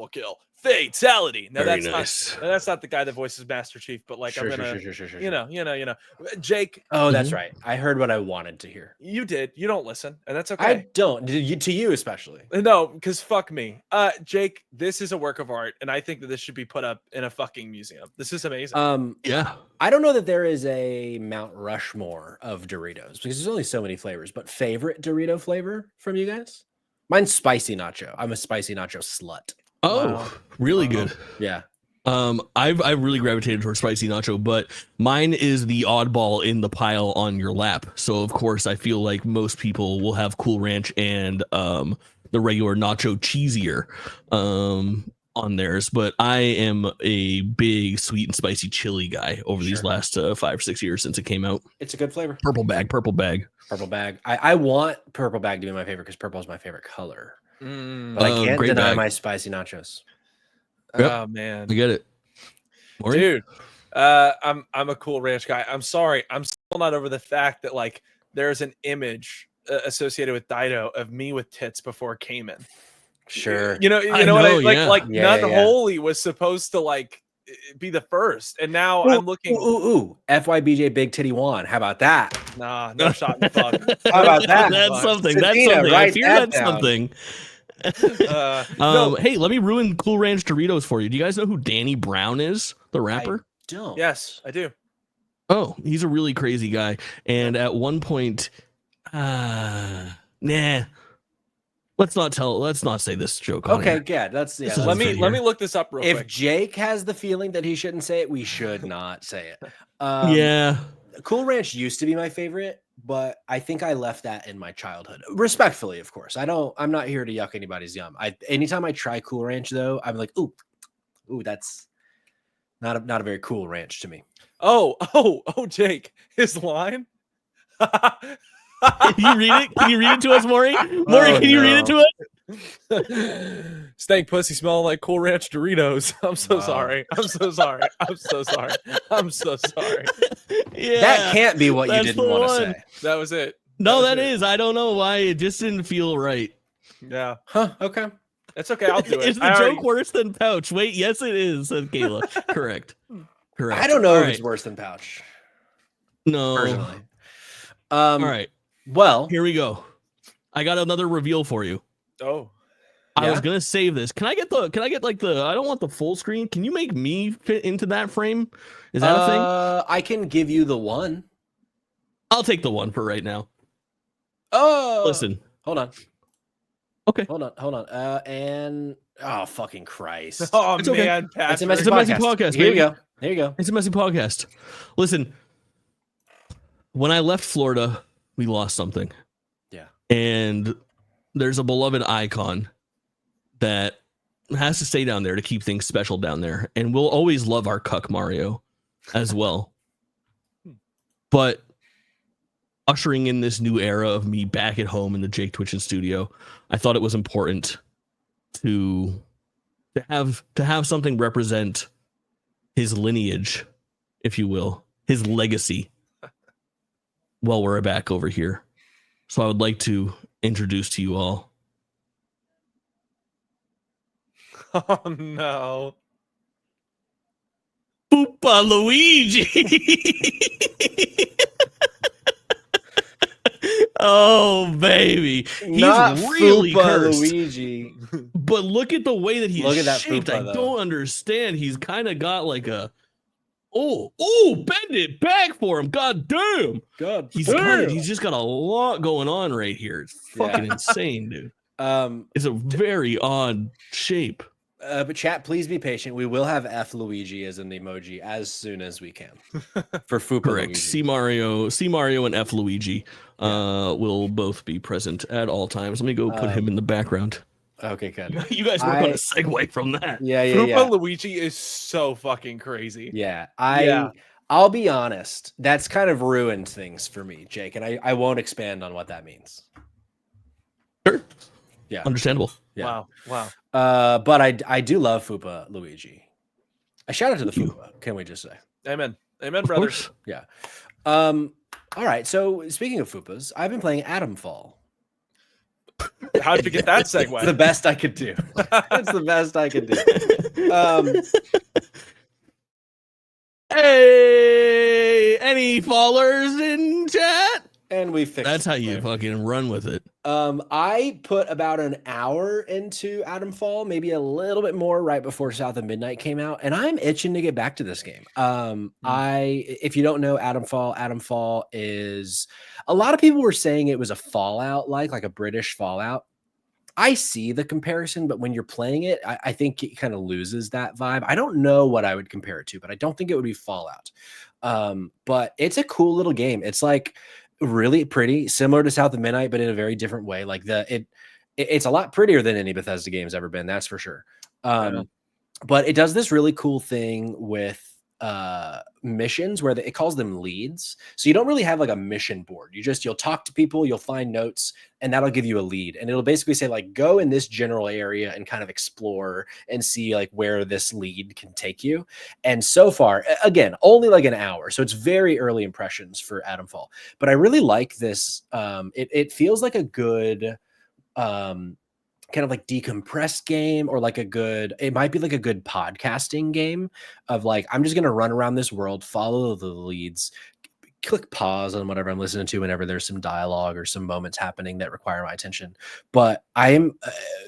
kill. Fatality. Now Very that's not the guy that voices Master Chief, but like Sure. you know, Jake. Oh, that's right. I heard what I wanted to hear. You did. You don't listen, and that's okay. I don't. To you especially. No, because fuck me. Jake, this is a work of art, and I think that this should be put up in a fucking museum. This is amazing. Yeah. I don't know that there is a Mount Rushmore of Doritos because there's only so many flavors, but favorite Dorito flavor from you guys? Mine's spicy nacho. I'm a spicy nacho slut. Oh, Wow. really good. Yeah. I've really gravitated towards spicy nacho, but mine is the oddball in the pile on your lap. So of course I feel like most people will have Cool Ranch and the regular nacho cheesier on theirs, but I am a big sweet and spicy chili guy over these last 5 or 6 years since it came out. It's a good flavor. Purple bag. Purple bag. I want purple bag to be my favorite because purple is my favorite color. But I can't deny my spicy nachos. Yep. Oh man, I get it. Maury? Dude. I'm a Cool Ranch guy. I'm sorry, I'm still not over the fact that like there's an image associated with Dido of me with tits before Cayman. Sure. You know what I like. Yeah, None Holy was supposed to like be the first, and now I'm looking. FYBJ Big Titty Juan. How about that? Nah, no shot in the fuck. How about that? That's something. That's Sabina, something. I write fear that that's down. something. No. Hey, let me ruin Cool Ranch Doritos for you. Do you guys know who Danny Brown is, the rapper? Don't. Yes, I do. Oh, he's a really crazy guy. And at one point, nah. Let's not say this joke. On Okay, here. good. That's This yeah. is Let unfair. me look this up real If quick. Jake has the feeling that he shouldn't say it, we should not say it. Yeah. Cool Ranch used to be my favorite, but I think I left that in my childhood. Respectfully, of course. I'm not here to yuck anybody's yum. Anytime I try Cool Ranch though, I'm like, ooh, that's not a very cool ranch to me. Oh, Jake, his line. Can you read it? Can you read it to us, Maury? Maury, can you read it to us? Stank pussy smelling like Cool Ranch Doritos. I'm so Wow. sorry. Yeah. That can't be what you that's didn't the want to one. say. That was it. No, was that it. is. I don't know why. It just didn't feel right. Yeah, Huh, okay. it's okay. I'll do it. Is the joke worse than Pouch? Wait, yes, it is, said Kayla. Correct. I don't know All if right. it's worse than Pouch, No. personally. All right. Well, Here we go. I got another reveal for you. Oh, I was Yeah? gonna save this. Can I get like the I don't want the full screen. Can you make me fit into that frame? Is that a thing? I can give you the one. I'll take the one for right now. Oh, Listen. Hold on. Okay. Hold on. And oh, fucking Christ! oh It's okay. man, It's a Patrick. messy It's a messy podcast. podcast, Here you baby. go. There you go. It's a messy podcast. Listen, when I left Florida, we lost something. Yeah. And there's a beloved icon that has to stay down there to keep things special down there. And we'll always love our cuck Mario as well. But ushering in this new era of me back at home in the Jake Twitchin studio, I thought it was important to have something represent his lineage, if you will, his legacy, while we're back over here. So I would like to introduce to you all Oh no. Poopa Luigi. Oh baby, he's Not really Fupa cursed. Luigi. But look at the way that he's Look at that shaped. Fupa, I though. don't understand. He's kind of got like a bend it back for him. God damn. God, He's just got a lot going on right here. It's Yeah. fucking insane, dude. Um, It's a very odd shape. But chat, please be patient. We will have F Luigi as an emoji as soon as we can for Fupa Correct. Luigi. C Mario and F Luigi will both be present at all times. Let me go put him in the background. Okay, good. You guys work on a segue from that. Yeah. Fupa Luigi is so fucking crazy. Yeah. I'll be honest. That's kind of ruined things for me, Jake, and I won't expand on what that means. Sure. Yeah. Understandable. Yeah. Wow. But I do love Fupa Luigi. A shout out to the Fupa, can we just say? Amen, brothers. Yeah. All right. So speaking of Fupas, I've been playing Atomfall. How'd you get that segue? It's the best I could do. It's the best I could do. Hey, any followers in chat? And we fixed That's how you fucking run with it. I put about an hour into Atomfall, maybe a little bit more right before South of Midnight came out, and I'm itching to get back to this game. If you don't know Atomfall is, a lot of people were saying it was a Fallout like a British Fallout. I see the comparison, but when you're playing it, I think it kind of loses that vibe. I don't know what I would compare it to, but I don't think it would be Fallout. But it's a cool little game. It's like really pretty, similar to South of Midnight, but in a very different way. Like it's a lot prettier than any Bethesda game's ever been. That's for sure. But it does this really cool thing with missions where it calls them leads. So you don't really have like a mission board. You'll talk to people, you'll find notes, and that'll give you a lead. And it'll basically say like, go in this general area and kind of explore and see like where this lead can take you. And so far, again, only like an hour. So it's very early impressions for Atomfall, but I really like this. It feels like a good, kind of like decompressed game, or like it might be like a good podcasting game of like, I'm just going to run around this world, follow the leads, click pause on whatever I'm listening to whenever there's some dialogue or some moments happening that require my attention. But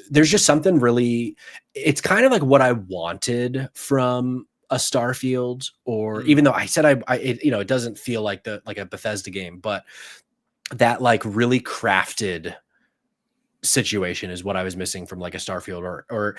there's just something really, it's kind of like what I wanted from a Starfield, or even though I said it doesn't feel like a Bethesda game, but that like really crafted situation is what I was missing from like a Starfield or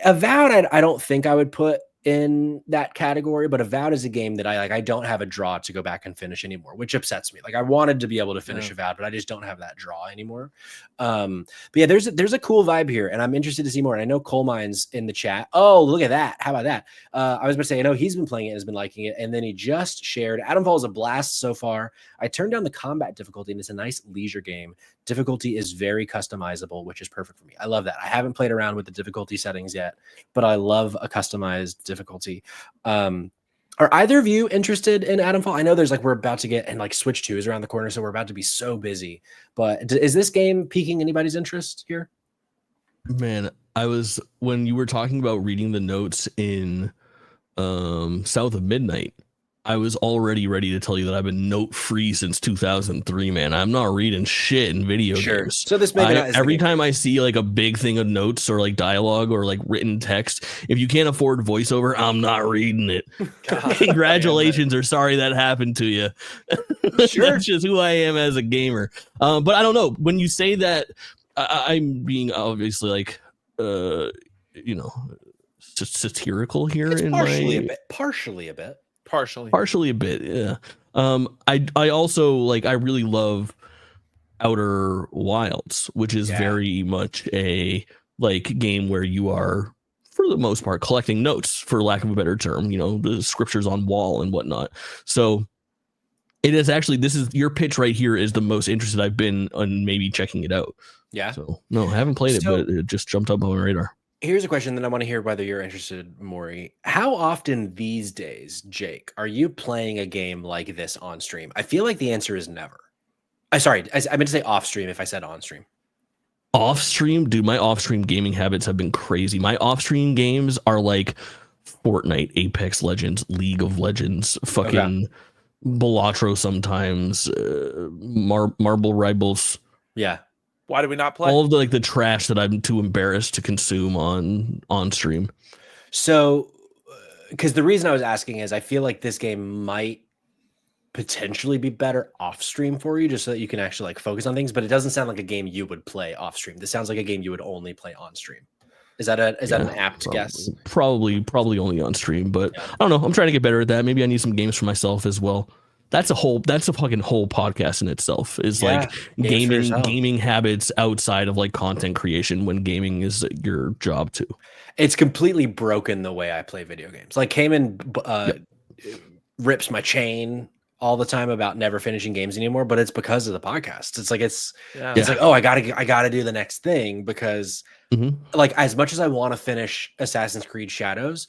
Avowed. I don't think I would put in that category, but Avowed is a game that I don't have a draw to go back and finish anymore, which upsets me. Like I wanted to be able to finish Avowed, but I just don't have that draw anymore. But yeah, there's a cool vibe here, and I'm interested to see more. And I know Coal Mine's in the chat. Oh, look at that. How about that? I was about to say, I know he's been playing it and has been liking it. And then he just shared, Atomfall is a blast so far. I turned down the combat difficulty, and it's a nice leisure game. Difficulty is very customizable, which is perfect for me. I love that. I haven't played around with the difficulty settings yet, but I love a customized difficulty. Are either of you interested in Atomfall? I know there's like, we're about to get, and like Switch 2 is around the corner, so we're about to be so busy, but is this game piquing anybody's interest here? Man, when you were talking about reading the notes in South of Midnight, I was already ready to tell you that I've been note free since 2003, man. I'm not reading shit in video games. So this maybe not every time I see like a big thing of notes or like dialogue or like written text, if you can't afford voiceover, I'm not reading it. Congratulations, or sorry that happened to you. Sure. That's just who I am as a gamer. But I don't know. When you say that, I'm being obviously like, satirical here. It's in partially a bit. Partially a bit, yeah. I also like, I really love Outer Wilds, which is very much a like game where you are, for the most part, collecting notes, for lack of a better term, the scriptures on wall and whatnot. So it is actually, this is your pitch right here is the most interested I've been on maybe checking it out. Yeah. So no, I haven't played it, but it just jumped up on my radar. Here's a question that I want to hear whether you're interested, Maury. How often these days, Jake, are you playing a game like this on stream? I feel like the answer is never. Sorry, I meant to say off stream if I said on stream. Off stream? Dude, my off stream gaming habits have been crazy. My off stream games are like Fortnite, Apex Legends, League of Legends, fucking Balatro sometimes, Marble Rivals. Yeah. Why do we not play? All of the trash that I'm too embarrassed to consume on stream. So, because the reason I was asking is I feel like this game might potentially be better off stream for you, just so that you can actually like focus on things. But it doesn't sound like a game you would play off stream. This sounds like a game you would only play on stream. Is that an apt guess? Probably only on stream, but I don't know. I'm trying to get better at that. Maybe I need some games for myself as well. That's a fucking whole podcast in itself. Is like gaming habits outside of like content creation when gaming is your job too. It's completely broken the way I play video games. Like Cayman rips my chain all the time about never finishing games anymore, but it's because of the podcast. It's like, oh, I gotta do the next thing because like as much as I want to finish Assassin's Creed Shadows,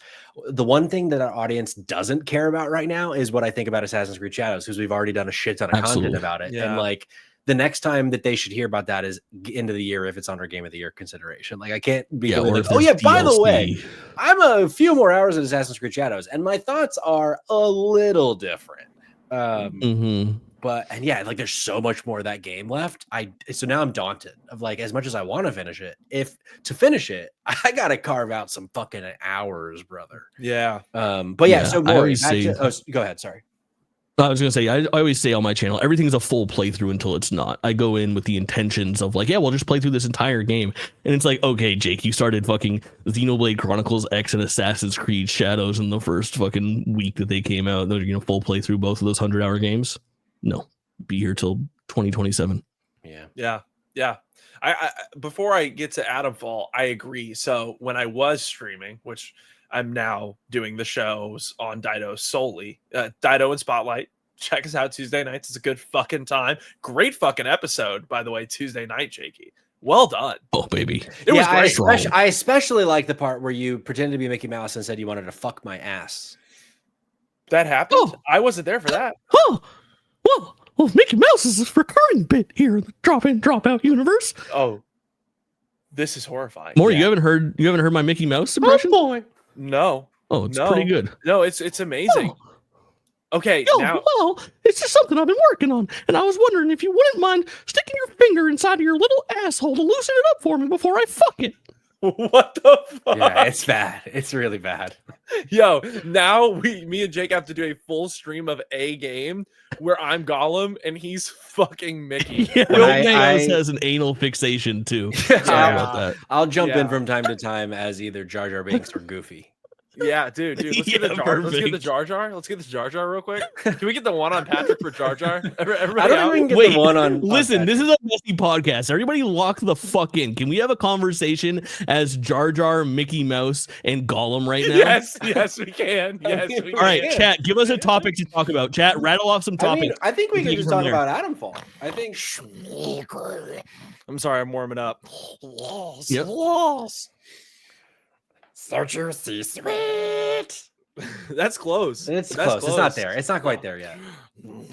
the one thing that our audience doesn't care about right now is what I think about Assassin's Creed Shadows, because we've already done a shit ton of content about it. And like the next time that they should hear about that is end of the year if it's on our Game of the Year consideration. Like I can't be like, oh yeah, by the way, I'm a few more hours in Assassin's Creed Shadows, and my thoughts are a little different. But like there's so much more of that game left. So now I'm daunted of like, as much as I want to finish it, to finish it, I gotta carve out some fucking hours, brother. Yeah. But yeah, so Maury, go ahead. Sorry. I was gonna say, I always say on my channel, everything's a full playthrough until it's not. I go in with the intentions of like, yeah, we'll just play through this entire game, and it's like, okay, Jake, you started fucking Xenoblade Chronicles X and Assassin's Creed Shadows in the first fucking week that they came out. They're gonna full play through both of those 100-hour games. No, be here till 2027. Yeah. I before I get to Adamfall, I agree. So when I was streaming, which I'm now doing the shows on Dido solely, Dido and Spotlight. Check us out Tuesday nights. It's a good fucking time. Great fucking episode, by the way, Tuesday night, Jakey. Well done. Oh, baby. It was great. I especially like the part where you pretended to be Mickey Mouse and said you wanted to fuck my ass. That happened? Oh. I wasn't there for that. Oh, well, Mickey Mouse is a recurring bit here in the drop-in, drop-out universe. Oh, this is horrifying. Maury, you haven't heard my Mickey Mouse impression? Oh, boy. No. Oh, it's pretty good. No, it's amazing. Okay, well, it's just something I've been working on, and I was wondering if you wouldn't mind sticking your finger inside of your little asshole to loosen it up for me before I fuck it. What the fuck? Yeah, it's bad. It's really bad. Yo, now me and Jake have to do a full stream of a game where I'm Gollum and he's fucking Mickey. Yeah, Will has an anal fixation too. Sorry about that. I'll jump in from time to time as either Jar Jar Binks or Goofy. Yeah, dude. Let's get the Jar. Let's get the Jar Jar. Let's get the Jar Jar real quick. Can we get the one on Patrick for Jar Jar? Everybody, I don't even get the one on. Listen, this is a messy podcast. Everybody, lock the fuck in. Can we have a conversation as Jar Jar, Mickey Mouse, and Gollum right now? Yes, we can. Yes, we can. All right, chat. Give us a topic to talk about. Chat, rattle off some topics. I think we can just talk about Adamfall. I think. I'm sorry, I'm warming up. Yep. So juicy, sweet. That's close. It's close. It's not there. It's not quite there yet. You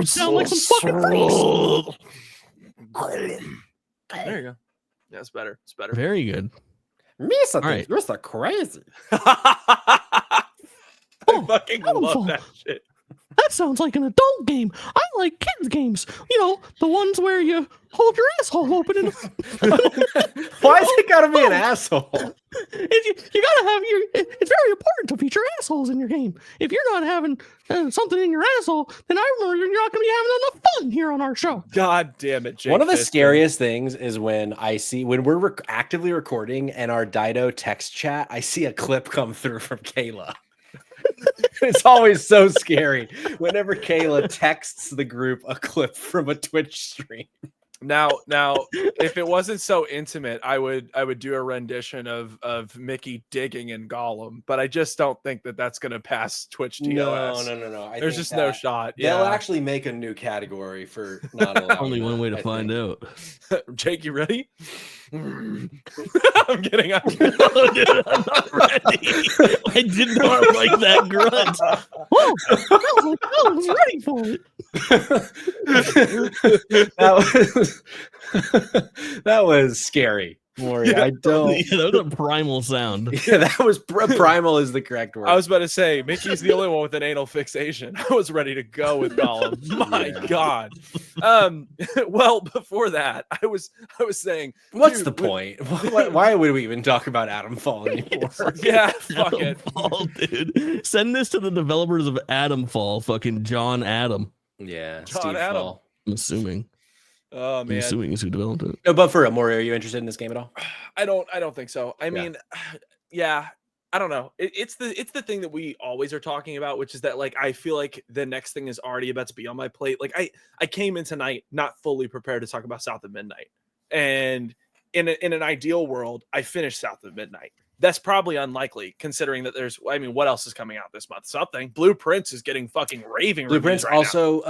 sound like some fucking freaks. There you go. Yeah, it's better. It's better. Very good. Misa, you're so crazy. I fucking love that shit. That sounds like an adult game. I like kids games. You know, the ones where you hold your asshole open. Why is it gotta be an asshole? You gotta have it's very important to feature assholes in your game. If you're not having something in your asshole, then I remember you're not gonna be having enough fun here on our show. God damn it, Jake. One of the scariest things is when we're actively recording and our Dido text chat, I see a clip come through from Kayla. It's always so scary whenever Kayla texts the group a clip from a Twitch stream. Now, if it wasn't so intimate, I would do a rendition of Mickey digging in Gollum, but I just don't think that that's going to pass Twitch TOS. No. There's just no shot. They'll actually make a new category for not allowing. Only one way to find out. Jake, you ready? I'm kidding. Oh, dude, I'm not ready. I did not like that grunt. Whoa, I was ready for it. That was scary. Maury, I don't. Yeah, that was a primal sound. Yeah, that was primal is the correct word. I was about to say Mickey's the only one with an anal fixation. I was ready to go with Gollum. My God. Well, before that, I was saying, what's the point? Why would we even talk about Adamfall anymore? Yeah, fuck Adamfall, dude. Send this to the developers of Adamfall, fucking John Adam. Yeah, John Steve Adam. Fall. I'm assuming. Oh man, I'm assuming is who developed it. No, but for real, Maury, are you interested in this game at all? I don't think so. I mean, yeah, I don't know. It's the thing that we always are talking about, which is that like I feel like the next thing is already about to be on my plate. Like I came in tonight not fully prepared to talk about South of Midnight, and in an ideal world, I finished South of Midnight. That's probably unlikely considering that what else is coming out this month? Something. Blue Prince is getting fucking raving Blue Prince right also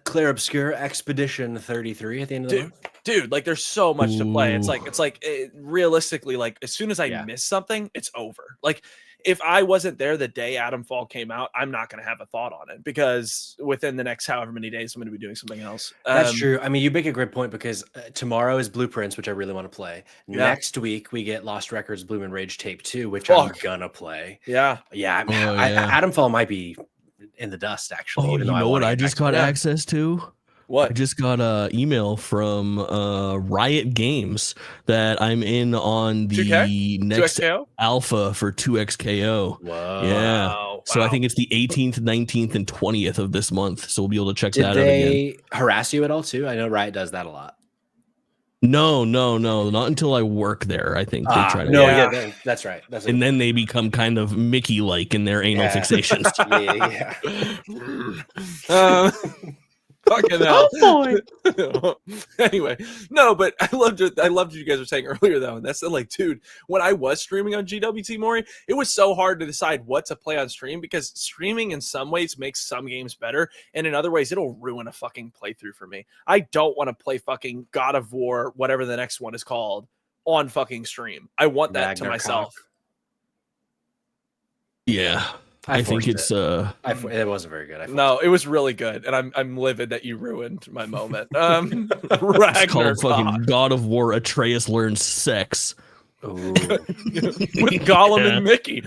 Clair Obscur Expedition 33 at the end of the month. Dude, like there's so much to play. It's like realistically, like as soon as I miss something, it's over. Like if I wasn't there the day Atomfall came out, I'm not going to have a thought on it because within the next however many days, I'm going to be doing something else. That's true. I mean, you make a great point because tomorrow is Blue Prince, which I really want to play. Next week, we get Lost Records Bloom and Rage Tape 2, which I'm going to play. Yeah. Atomfall might be in the dust, actually. Oh, you know what I just got access to? What? I just got an email from Riot Games that I'm in on the 2K? next 2XKO? alpha for 2XKO. Whoa. Yeah. Wow. So I think it's the 18th, 19th, and 20th of this month. So we'll be able to check Did that out again. they harass you at all, too? I know Riot does that a lot. No, not until I work there. I think they try to. That's right. And then they become kind of Mickey-like in their anal fixations. Fucking hell. Anyway, no, but I loved what you guys were saying earlier though. And that's like, dude, when I was streaming on GWT Maury, it was so hard to decide what to play on stream because streaming in some ways makes some games better, and in other ways it'll ruin a fucking playthrough for me. I don't want to play fucking God of War, whatever the next one is called, on fucking stream. I want that to myself. Yeah. I think it's it wasn't very good. No, it was really good, and I'm livid that you ruined my moment. It's called fucking God of War. Atreus learns sex with Gollum and Mickey.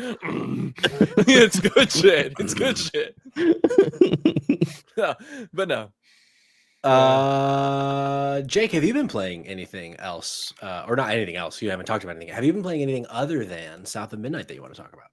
It's good shit. It's good shit. But no. Jake, have you been playing anything else, or not anything else? You haven't talked about anything. Have you been playing anything other than South of Midnight that you want to talk about?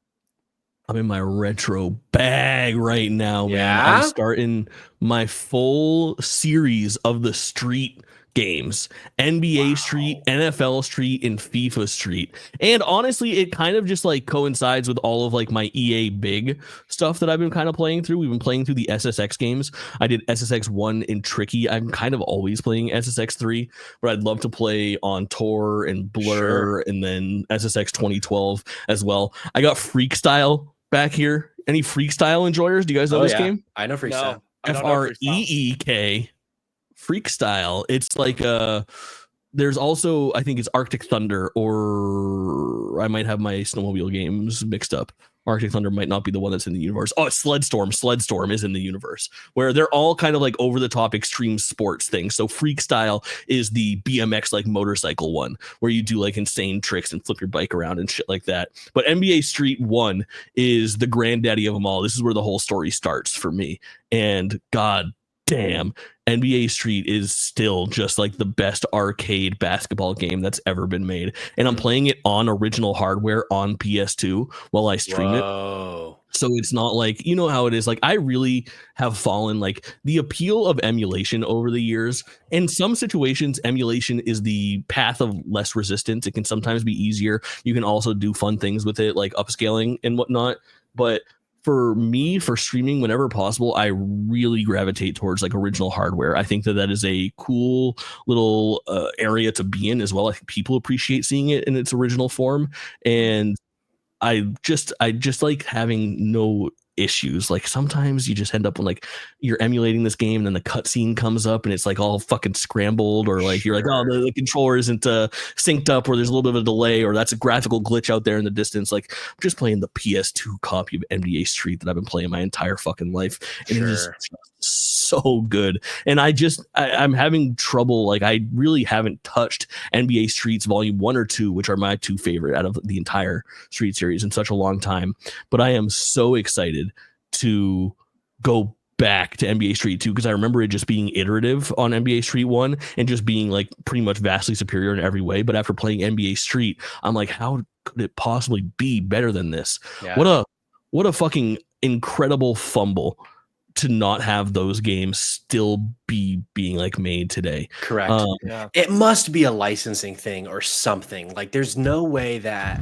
I'm in my retro bag right now, man. Yeah? I'm starting my full series of the Street games. NBA Street, NFL Street, and FIFA Street. And honestly, it kind of just like coincides with all of like my EA big stuff that I've been kind of playing through. We've been playing through the SSX games. I did SSX 1 in Tricky. I'm kind of always playing SSX 3, but I'd love to play on Tor and Blur and then SSX 2012 as well. I got Freakstyle back here. Any Freakstyle enjoyers? Do you guys know this game? I know Freakstyle. FREEK. Freakstyle. It's like there's also, I think it's Arctic Thunder, or I might have my snowmobile games mixed up. Arctic Thunder might not be the one that's in the universe. Oh, it's Sledstorm. Sledstorm is in the universe, where they're all kind of like over the top extreme sports things. So Freakstyle is the BMX like motorcycle one, where you do like insane tricks and flip your bike around and shit like that. But NBA Street 1 is the granddaddy of them all. This is where the whole story starts for me. And God damn, NBA Street is still just like the best arcade basketball game that's ever been made. And I'm playing it on original hardware on PS2 while I stream it. So it's not like, you know how it is. Like I really have fallen like the appeal of emulation over the years. In some situations, emulation is the path of less resistance. It can sometimes be easier. You can also do fun things with it, like upscaling and whatnot. But for me, for streaming, whenever possible, I really gravitate towards like original hardware. I think that is a cool little area to be in as well. I think people appreciate seeing it in its original form, and I just like having no issues. Like sometimes you just end up when like you're emulating this game and then the cutscene comes up and it's like all fucking scrambled, or like you're like, oh, the controller isn't synced up, or there's a little bit of a delay, or that's a graphical glitch out there in the distance. Like I'm just playing the PS2 copy of NBA Street that I've been playing my entire fucking life, and it is so good. And I'm having trouble. Like I really haven't touched NBA Streets Volume 1 or 2, which are my two favorite out of the entire Street series, in such a long time. But I am so excited to go back to NBA Street 2 because I remember it just being iterative on NBA Street 1 and just being like pretty much vastly superior in every way. But after playing NBA Street, I'm like, how could it possibly be better than this? What a fucking incredible fumble to not have those games still being like made today. Correct. It must be a licensing thing or something. Like there's no way that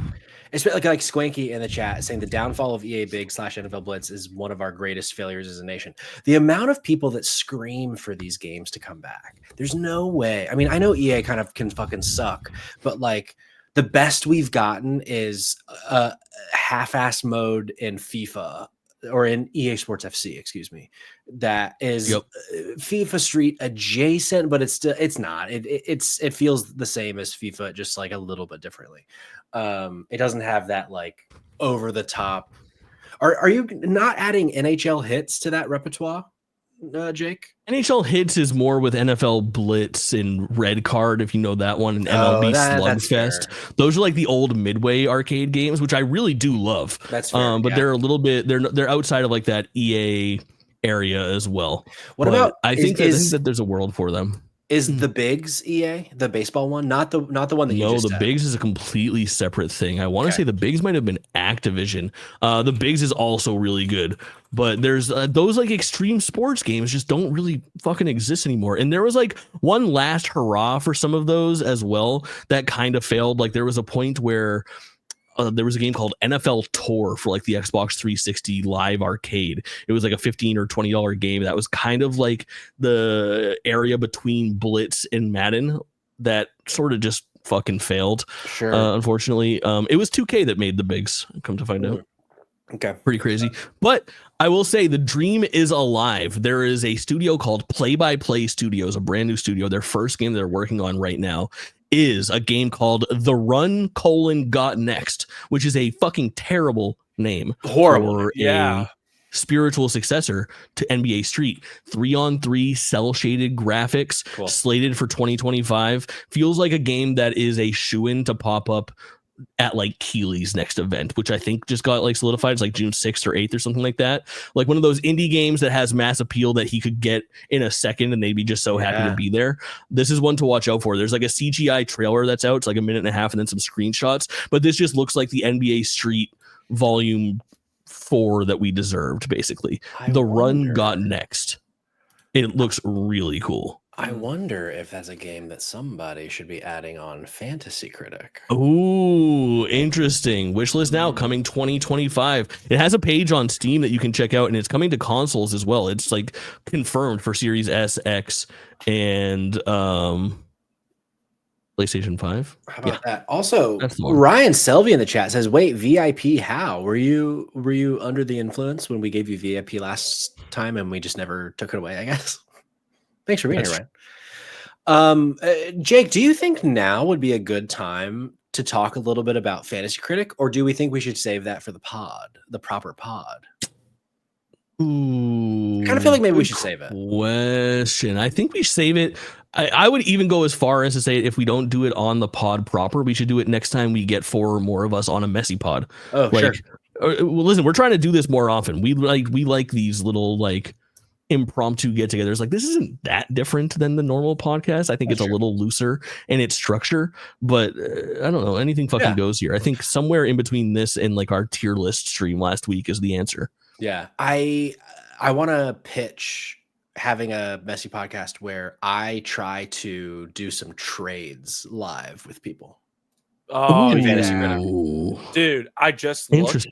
it's like Squanky in the chat saying the downfall of EA Big / NFL Blitz is one of our greatest failures as a nation. The amount of people that scream for these games to come back, there's no way. I mean, I know EA kind of can fucking suck, but like the best we've gotten is a half-ass mode in FIFA or in EA Sports FC, excuse me, that is FIFA Street adjacent, but it's not. It feels the same as FIFA, just like a little bit differently. It doesn't have that like over the top. Are you not adding NHL hits to that repertoire, Jake? NHL hits is more with NFL Blitz and Red Card, if you know that one, and MLB Slugfest. Those are like the old Midway arcade games, which I really do love. That's fair, but they're a little bit they're outside of like that EA area as well. What about I think that there's a world for them. Is the Bigs EA, the baseball one, not the one that you just the Bigs is a completely separate thing. I want to say the Bigs might have been Activision. The Bigs is also really good, but there's those like extreme sports games just don't really fucking exist anymore. And there was like one last hurrah for some of those as well that kind of failed. Like there was a point where there was a game called NFL Tour for like the Xbox 360 Live Arcade. It was like a $15 or $20 game that was kind of like the area between Blitz and Madden that sort of just fucking failed. Sure. Unfortunately, it was 2K that made the Bigs, come to find out. Okay. Pretty crazy. But I will say the dream is alive. There is a studio called Play by Play Studios, a brand new studio. Their first game they're working on right now is a game called The Run: Got Next, which is a fucking terrible name. Horrible. A spiritual successor to NBA Street. 3-on-3 cell shaded graphics, slated for 2025. Feels like a game that is a shoo-in to pop up at like Keeley's next event, which I think just got like solidified. It's like June 6th or 8th or something like that. Like one of those indie games that has mass appeal that he could get in a second and they'd be just so happy to be there. This is one to watch out for. There's like a CGI trailer that's out. It's like a minute and a half and then some screenshots, but this just looks like the NBA Street Volume 4 that we deserved, basically. Run got next. It looks really cool. I wonder if that's a game that somebody should be adding on Fantasy Critic. Ooh, interesting. Wishlist now, coming 2025. It has a page on Steam that you can check out, and it's coming to consoles as well. It's like confirmed for Series S, X, and PlayStation 5. How about that? Also, Ryan Selvey in the chat says, "Wait, VIP? How were you under the influence when we gave you VIP last time, and we just never took it away? I guess." Thanks for being here, Ryan. Jake, do you think now would be a good time to talk a little bit about Fantasy Critic, or do we think we should save that for the pod, the proper pod? Ooh, I kind of feel like maybe we should save it. Question. I think we should save it. I would even go as far as to say if we don't do it on the pod proper, we should do it next time we get 4 or more of us on a messy pod. Oh, like, sure. Well, listen, we're trying to do this more often. We like these little like impromptu get-togethers. Like this isn't that different than the normal podcast. I think it's a little looser in its structure, but I don't know. Anything fucking goes here. I think somewhere in between this and like our tier list stream last week is the answer. Yeah, I want to pitch having a messy podcast where I try to do some trades live with people. Oh, in Fantasy Critic. Dude, I just looked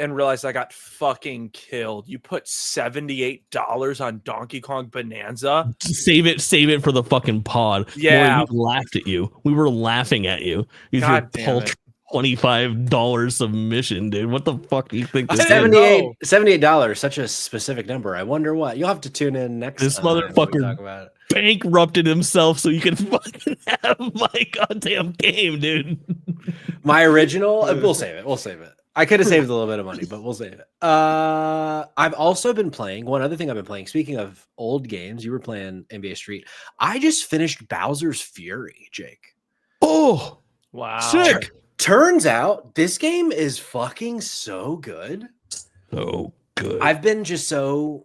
and realized I got fucking killed. You put $78 on Donkey Kong Bonanza. Save it for the fucking pod. Yeah, we laughed at you. We were laughing at you. God damn it. $25 submission, dude. What the fuck do you think this is? $78, such a specific number. I wonder what. You'll have to tune in next this time. Motherfucker talk about it. Bankrupted himself so you can fucking have my goddamn game, dude. My original, we'll save it. I could have saved a little bit of money, but we'll save it. I've also been playing one other thing I've been playing. Speaking of old games, you were playing NBA Street. I just finished Bowser's Fury, Jake. Oh, wow. Sick. Turns out this game is fucking so good. So good. I've been just so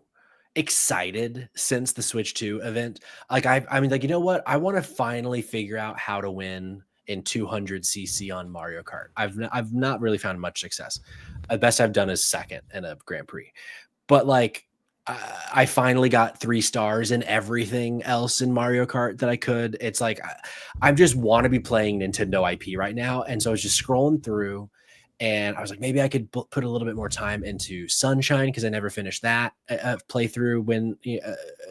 excited since the Switch 2 event. Like I mean, like, you know what? I want to finally figure out how to win in 200cc on Mario Kart. I've not really found much success. The best I've done is second in a Grand Prix. But like I finally got 3 stars in everything else in Mario Kart that I could. It's like I just want to be playing Nintendo IP right now, and so I was just scrolling through, and I was like, maybe I could put a little bit more time into Sunshine because I never finished that playthrough when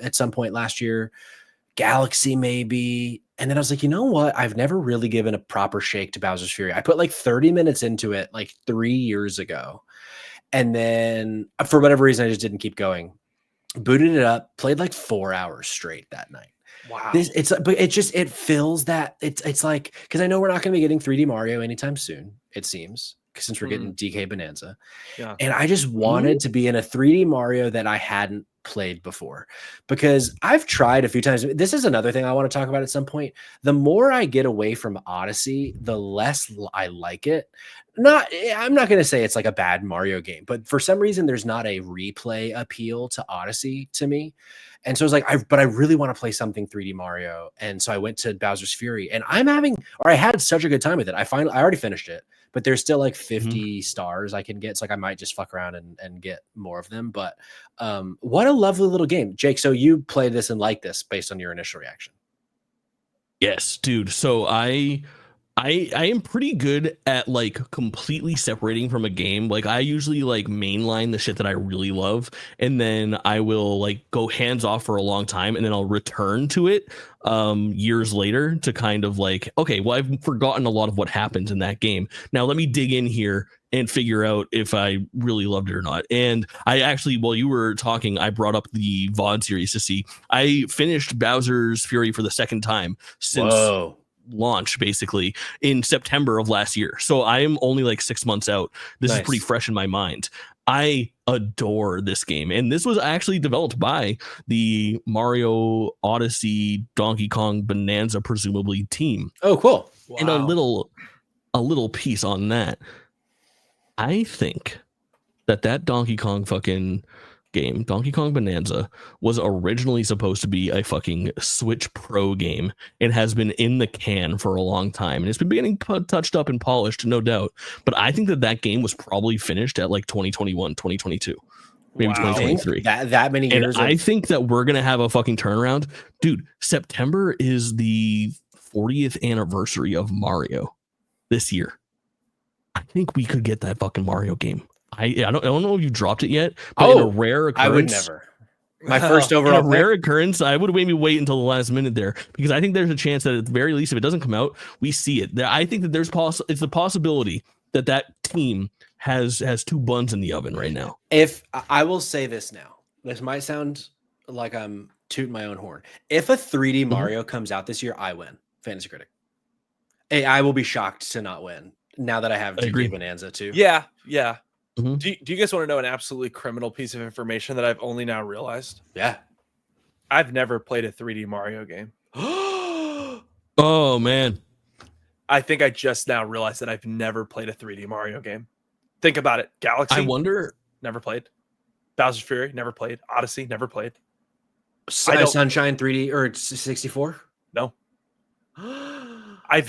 at some point last year. Galaxy maybe. And then I was like, you know what? I've never really given a proper shake to Bowser's Fury. I put like 30 minutes into it like 3 years ago. And then for whatever reason, I just didn't keep going. Booted it up, played like 4 hours straight that night. Wow. But it fills that. It's like, because I know we're not going to be getting 3D Mario anytime soon, it seems, since we're getting DK Bonanza. Yeah. And I just wanted to be in a 3D Mario that I hadn't played before, because I've tried a few times. This is another thing I want to talk about at some point. The more I get away from Odyssey, the less I like it. I'm not going to say it's like a bad Mario game, but for some reason there's not a replay appeal to Odyssey to me. And so I was like, but I really want to play something 3D Mario. And so I went to Bowser's Fury, and I had such a good time with it. I already finished it, but there's still like 50 stars I can get. So like I might just fuck around and get more of them. But what a lovely little game. Jake, so you played this and liked this based on your initial reaction. Yes, dude. So I am pretty good at like completely separating from a game. Like I usually like mainline the shit that I really love, and then I will like go hands off for a long time, and then I'll return to it years later to kind of like, okay, well, I've forgotten a lot of what happens in that game. Now let me dig in here and figure out if I really loved it or not. And I actually, while you were talking, I brought up the VOD series to see. I finished Bowser's Fury for the second time since launch, basically in September of last year. So I am only like 6 months out. This is pretty fresh in my mind. I adore this game, and this was actually developed by the Mario Odyssey Donkey Kong Bonanza presumably team. Oh, cool. Wow. And a little piece on that. I think that Donkey Kong fucking game, Donkey Kong Bonanza, was originally supposed to be a fucking Switch Pro game and has been in the can for a long time, and it's been getting touched up and polished, no doubt. But I think that game was probably finished at like 2021, 2022, maybe 2023. That many years. And I think that we're gonna have a fucking turnaround, dude. September is the 40th anniversary of Mario this year. I think we could get that fucking Mario game. I don't know if you dropped it yet, but in a rare occurrence, I would never. My first overall in a rare occurrence, I would maybe wait until the last minute there, because I think there's a chance that at the very least, if it doesn't come out, we see it. I think that it's the possibility that team has 2 buns in the oven right now. If I will say this now, this might sound like I'm tooting my own horn. If a 3D Mario comes out this year, I win. Fantasy Critic. I will be shocked to not win now that I have DK Bonanza too. Yeah. Do you guys want to know an absolutely criminal piece of information that I've only now realized? Yeah. I've never played a 3D Mario game. Oh, man. I think I just now realized that I've never played a 3D Mario game. Think about it. Galaxy. I wonder. Never played. Bowser's Fury. Never played. Odyssey. Never played. Sunshine 3D or 64? No.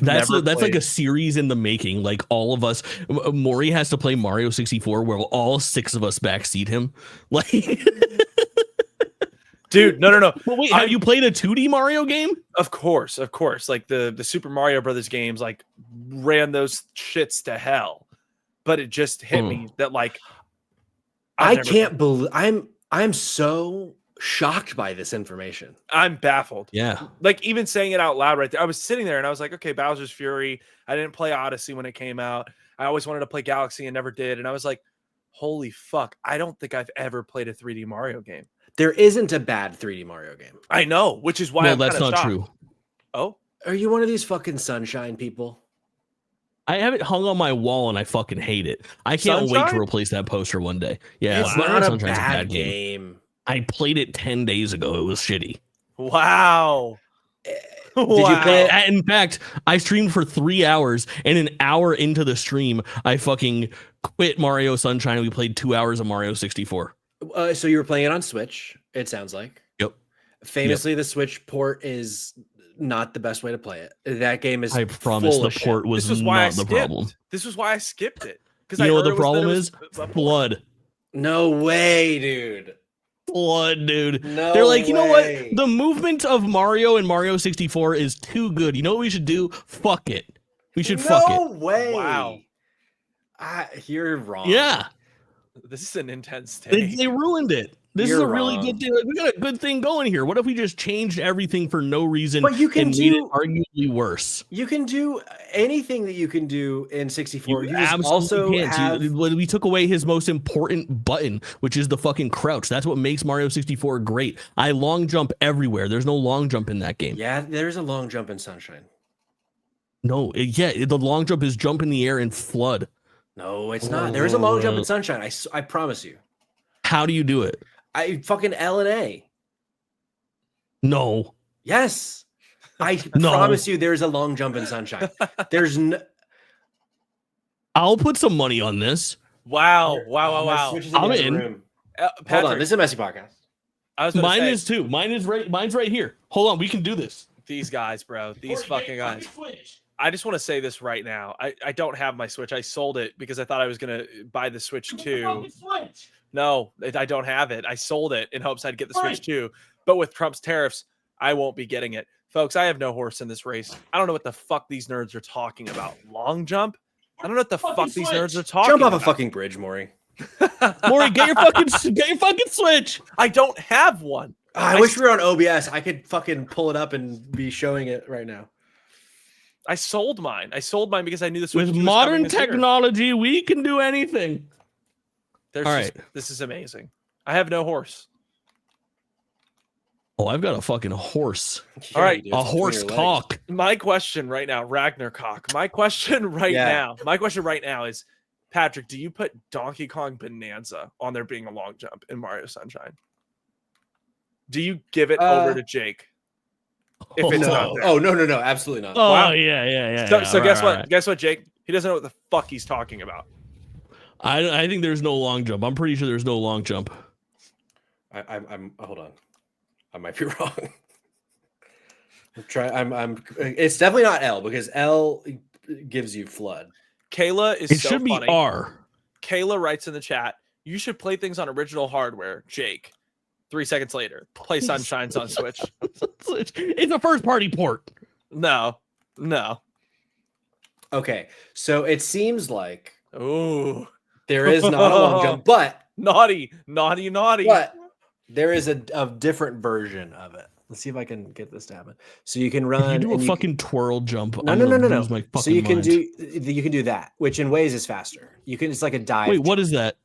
That's like a series in the making. Like all of us, Maury has to play Mario 64 where all 6 of us backseat him. Like, dude, no. But wait, have you played a 2D Mario game? Of course. Like the Super Mario Brothers games, like ran those shits to hell. But it just hit me that like I can't believe I'm so shocked by this information. I'm baffled. Yeah. Like even saying it out loud right there. I was sitting there and I was like, okay, Bowser's Fury. I didn't play Odyssey when it came out. I always wanted to play Galaxy and never did. And I was like, holy fuck. I don't think I've ever played a 3D Mario game. There isn't a bad 3D Mario game. I know, which is why that's not shocked. true. Oh, are you one of these fucking Sunshine people? I have it hung on my wall and I fucking hate it. I can't wait to replace that poster one day. Yeah, it's not a bad game. I played it 10 days ago. It was shitty. Wow. Did you play it? In fact, I streamed for 3 hours, and an hour into the stream, I fucking quit Mario Sunshine. We played 2 hours of Mario 64. So you were playing it on Switch, it sounds like. Yep. Famously, the Switch port is not the best way to play it. That game is. I promise the port was not the problem. This was why I skipped it. You know what the problem is? Blood. No way, dude. flood, dude. No They're like, you know what? way. The movement of Mario and Mario 64 is too good. You know what we should do? Fuck it. We should fuck it. No way. Wow. You're wrong. Yeah. This is an intense They take. ruined it. This is a really good thing. Like, we got a good thing going here. What if we just changed everything for no reason But you can and made it arguably worse? You can do anything that you can do in 64. You just absolutely also can't. have... We took away his most important button, which is the fucking crouch. That's what makes Mario 64 great. I long jump everywhere. There's no long jump in that game. Yeah, there's a long jump in Sunshine. No, the long jump is jump in the air and flood. No, it's not. There is a long jump in Sunshine. I promise you. How do you do it? I fucking L and A. No. Yes. I promise you there's a long jump in Sunshine. There's no... I'll put some money on this. Wow. I'm in. Patrick, hold on. This is a messy podcast. Mine is too. Mine's right here. Hold on. We can do this. These guys, bro. These fucking guys. I just want to say this right now. I don't have my Switch. I sold it because I thought I was going to buy the Switch 2. No, I don't have it. I sold it in hopes I'd get the Switch 2. But with Trump's tariffs, I won't be getting it. Folks, I have no horse in this race. I don't know what the fuck these nerds are talking about. Long jump? I don't know what the fuck these nerds are talking about. Jump off a fucking bridge, Maury. Maury, get your fucking Switch. I don't have one. I wish we were on OBS. I could fucking pull it up and be showing it right now. I sold mine. Because I knew this was with modern technology. We can do anything. This is amazing. I have no horse. Oh, I've got a fucking horse. All right, a horse cock. My question right now, Ragnar cock. My question right now is, Patrick, do you put Donkey Kong Bonanza on there being a long jump in Mario Sunshine? Do you give it over to Jake? If it's not there? Oh, no, absolutely not. Oh, wow. Yeah. So guess what? Guess what, Jake? He doesn't know what the fuck he's talking about. I think there's no long jump. I'm pretty sure there's no long jump. I'm hold on. I might be wrong. It's definitely not L because L gives you flood. Kayla is It so should funny. be R. Kayla writes in the chat, you should play things on original hardware, Jake. 3 seconds later, play Sunshine's on Switch. It's a first party port. No. Okay, so it seems like there is not a long jump, but naughty. But there is a different version of it. Let's see if I can get this to happen. So you can run. You do a fucking twirl jump. No. So you can do that, which in ways is faster. It's like a dive. Wait, what is that?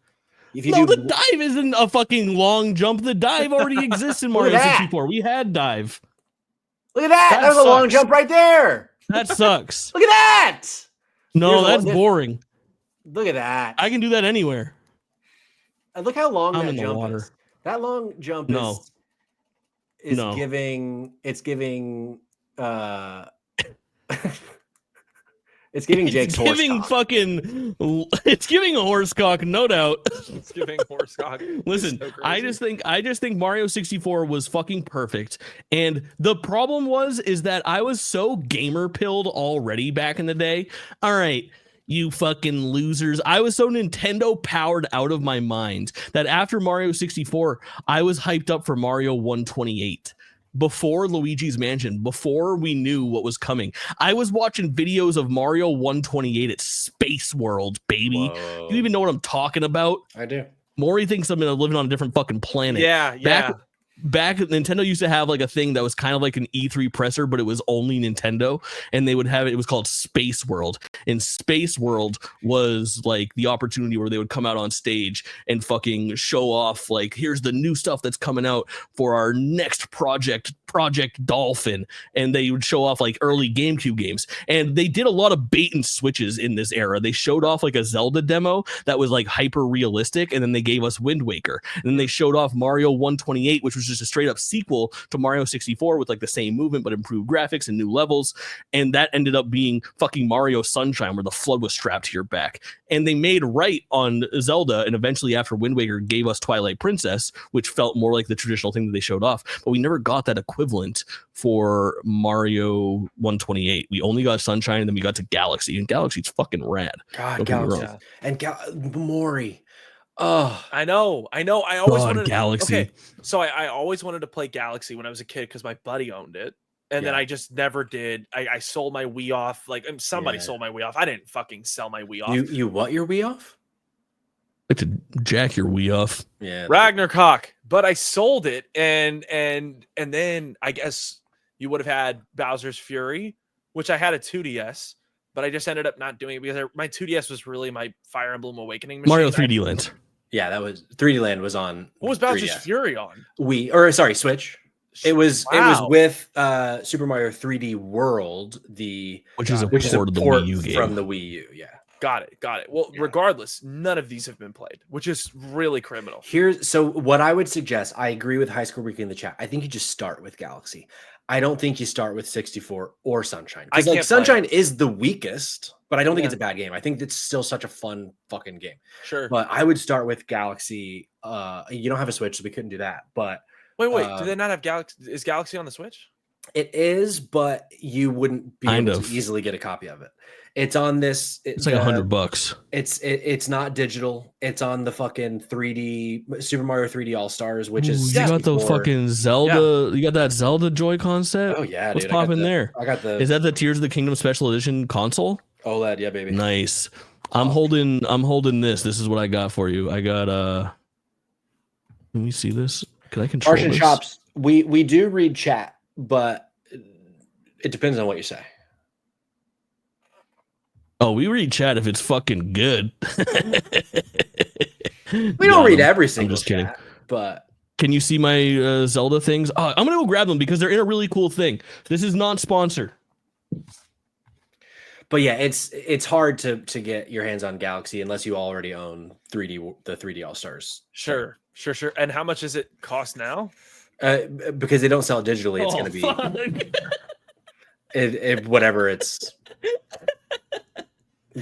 The dive isn't a fucking long jump. The dive already exists in Mario 64. We had dive. Look at that. That was a long jump right there. That sucks. Look at that. No, that's boring. Look at that. I can do that anywhere. Look how long that jump is. That long jump is giving. It's giving. It's giving Jake's horse cock. It's giving a horse cock, no doubt. It's giving horse cock. Listen, so I just think Mario 64 was fucking perfect. And the problem is that I was so gamer pilled already back in the day. All right, you fucking losers. I was so Nintendo powered out of my mind that after Mario 64, I was hyped up for Mario 128. Before Luigi's Mansion, before we knew what was coming, I was watching videos of Mario 128 at Space World, baby. Whoa. You even know what I'm talking about? I do. Maury thinks I'm living on a different fucking planet. Yeah. Back Nintendo used to have like a thing that was kind of like an E3 presser, but it was only Nintendo, and they would have it was called Space World, and Space World was like the opportunity where they would come out on stage and fucking show off like, here's the new stuff that's coming out for our next Project Dolphin, and they would show off like early GameCube games, and they did a lot of bait and switches in this era. They showed off like a Zelda demo that was like hyper realistic, and then they gave us Wind Waker, and then they showed off Mario 128, which was just a straight up sequel to Mario 64 with like the same movement but improved graphics and new levels, and that ended up being fucking Mario Sunshine, where the flood was strapped to your back. And they made right on Zelda, and eventually after Wind Waker gave us Twilight Princess, which felt more like the traditional thing that they showed off, but we never got that equivalent for Mario 128. We only got Sunshine, and then we got to Galaxy, and Galaxy's fucking rad. God, Galaxy and Maury. Oh, I know. I always wanted Galaxy. Okay, so I always wanted to play Galaxy when I was a kid because my buddy owned it. And then I just never did. I sold my Wii off. Like somebody sold my Wii off. I didn't fucking sell my Wii off. You what your Wii off? Like to jack your Wii off. Yeah. Ragnarok. But I sold it and then I guess you would have had Bowser's Fury, which I had a 2DS, but I just ended up not doing it because my 2DS was really my Fire Emblem Awakening machine. Mario 3D Land. Yeah, that was 3D Land was on. What was Bowser's Fury on? Switch. It was with Super Mario 3D World, which is a port of the Wii U game. From the Wii U. Yeah. Got it. Well, regardless, none of these have been played, which is really criminal. So what I would suggest, I agree with High School Weekly in the chat. I think you just start with Galaxy. I don't think you start with 64 or Sunshine. Because like Sunshine is the weakest, but I don't think it's a bad game. I think it's still such a fun fucking game. Sure. But I would start with Galaxy. You don't have a Switch, so we couldn't do that. But wait, do they not have Galaxy? Is Galaxy on the Switch? It is, but you wouldn't be able to easily get a copy of it. It's on this. It's like $100. It's not digital. It's on the fucking 3D Super Mario 3D All Stars, which is. You got the fucking Zelda. Yeah. You got that Zelda Joy-Con set. Oh yeah, what's popping there? I got the. Is that the Tears of the Kingdom Special Edition console? OLED, yeah, baby. Nice. I'm holding this. This is what I got for you. I got Let me see this. Can I control Arch and this? Chops. We do read chat, but it depends on what you say. Oh, we read chat if it's fucking good. We don't read every single just kidding. But can you see my Zelda things? I'm gonna go grab them because they're in a really cool thing. This is not sponsored. But yeah, it's hard to get your hands on Galaxy unless you already own the 3D All Stars. Sure. And how much does it cost now? Because they don't sell it digitally, it's going to be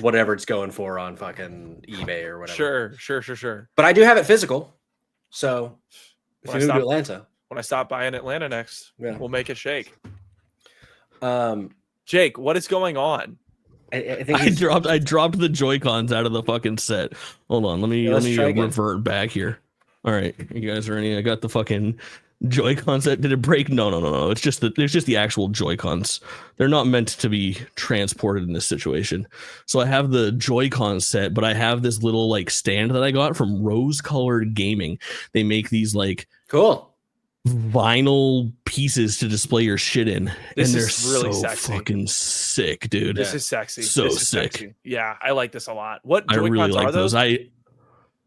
whatever it's going for on fucking eBay or whatever. Sure. But I do have it physical, so if you move to Atlanta, when I stop by in Atlanta next, we'll make it shake. Jake, what is going on? I think I dropped the Joy-Cons out of the fucking set. Hold on, let me revert back here. All right, you guys ready? I got the fucking Joy-Con set. Did it break? No. It's just the actual Joy-Cons. They're not meant to be transported in this situation. So I have the Joy-Con set, but I have this little like stand that I got from Rose Colored Gaming. They make these like cool vinyl pieces to display your shit in. This and is really so sexy. Fucking sick, dude. This is sexy. So sick. Sexy. Yeah, I like this a lot. What I Joy-Cons really like are those?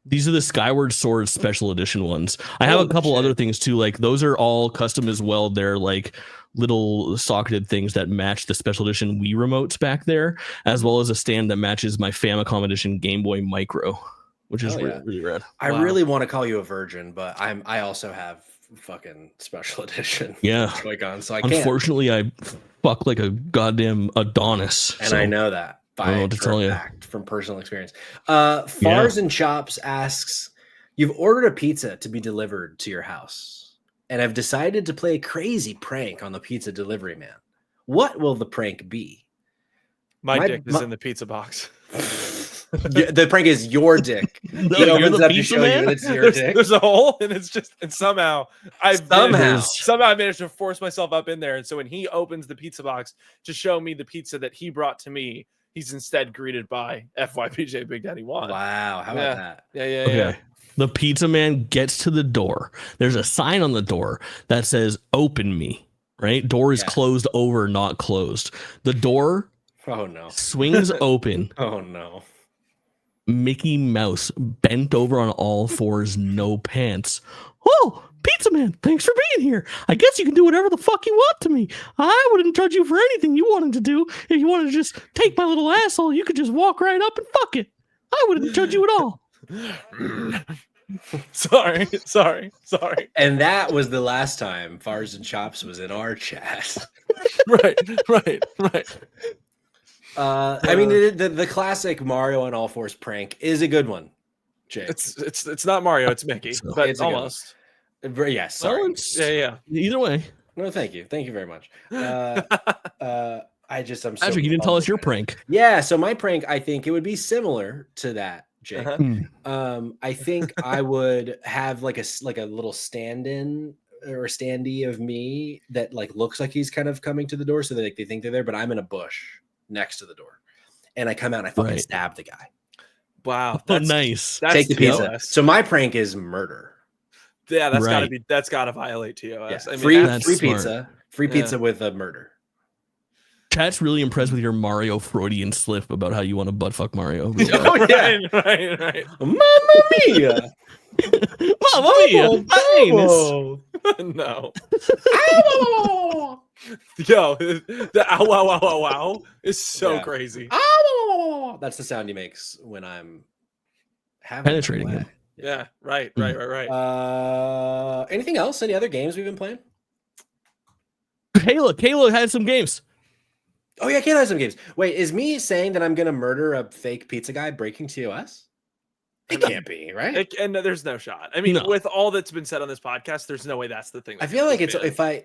These are the Skyward Sword special edition ones. I have a couple other things too. Like those are all custom as well. They're like little socketed things that match the special edition Wii remotes back there, as well as a stand that matches my Famicom edition Game Boy Micro, which is really rad. I really want to call you a virgin, but I also have fucking special edition. Yeah. Joy-Con, so I can't. Unfortunately, I fuck like a goddamn Adonis. And I know that. I don't know what to tell you. From personal experience. Fars and Chops asks, you've ordered a pizza to be delivered to your house and have decided to play a crazy prank on the pizza delivery man. What will the prank be? My dick is in the pizza box. The prank is your dick. He opens up to show you it's your dick. There's a hole, and somehow I managed to force myself up in there. And so when he opens the pizza box to show me the pizza that he brought to me, he's instead greeted by FYPJ Big Daddy Juan. Wow, how about that? Yeah. The pizza man gets to the door. There's a sign on the door that says "Open me." Right? Door is closed over, not closed. The door swings open. Oh no. Mickey Mouse bent over on all fours, no pants. Oh, Pizza Man, thanks for being here. I guess you can do whatever the fuck you want to me. I wouldn't judge you for anything you wanted to do. If you wanted to just take my little asshole, you could just walk right up and fuck it. I wouldn't judge you at all. Sorry. And that was the last time Fars and Chops was in our chat. Right. I mean, the classic Mario on all fours prank is a good one, Jake. It's not Mario, it's Mickey, but it's almost. Yeah, sorry. Yeah. Either way. No, thank you very much. I'm so Patrick, you didn't tell us your prank. Yeah, so my prank, I think it would be similar to that Jake. Uh-huh. I think I would have like a little stand-in or standee of me that like looks like he's kind of coming to the door, so that like, they think they're there, but I'm in a bush next to the door, and I come out and I fucking stab the guy. Wow, that's nice. That's take the pizza. TOS. So my prank is murder. Yeah, that's gotta violate TOS. Yeah. I mean, free pizza, pizza with a murder. Chat's really impressed with your Mario Freudian slip about how you want to butt fuck Mario. Oh, yeah, right. Mamma mia! Mamma mia! No. Yo, the ow wow wow wow wow is so crazy. That's the sound he makes when I'm penetrating him. Yeah, right. Anything else? Any other games we've been playing? Kayla had some games. Oh yeah, Kayla has some games. Wait, is me saying that I'm gonna murder a fake pizza guy breaking TOS? It can't be, right? And there's no shot. I mean, with all that's been said on this podcast, there's no way that's the thing. I feel like it's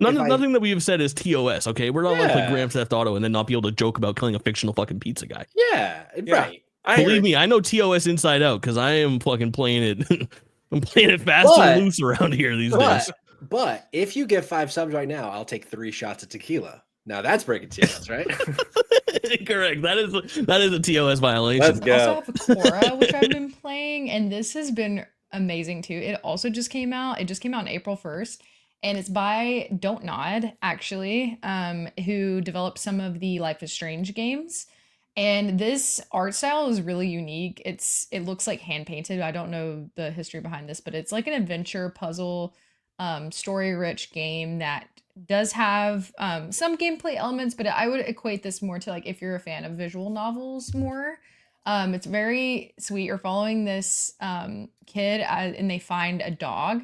nothing that we have said is TOS. Okay, we're not like play Grand Theft Auto and then not be able to joke about killing a fictional fucking pizza guy. Yeah, right. Believe me, I know TOS inside out because I am fucking playing it. I'm playing it fast and loose around here these days. But if you give 5 subs right now, I'll take 3 shots of tequila. Now that's breaking TOS, right? Correct. That is a TOS violation. Let's go. I also have Cora, which I've been playing, and this has been amazing too. It also just came out. It just came out on April 1st, and it's by Don't Nod, actually, who developed some of the Life is Strange games. And this art style is really unique. It looks like hand painted. I don't know the history behind this, but it's like an adventure puzzle, story rich game that does have some gameplay elements, but I would equate this more to like if you're a fan of visual novels more. It's very sweet. You're following this kid and they find a dog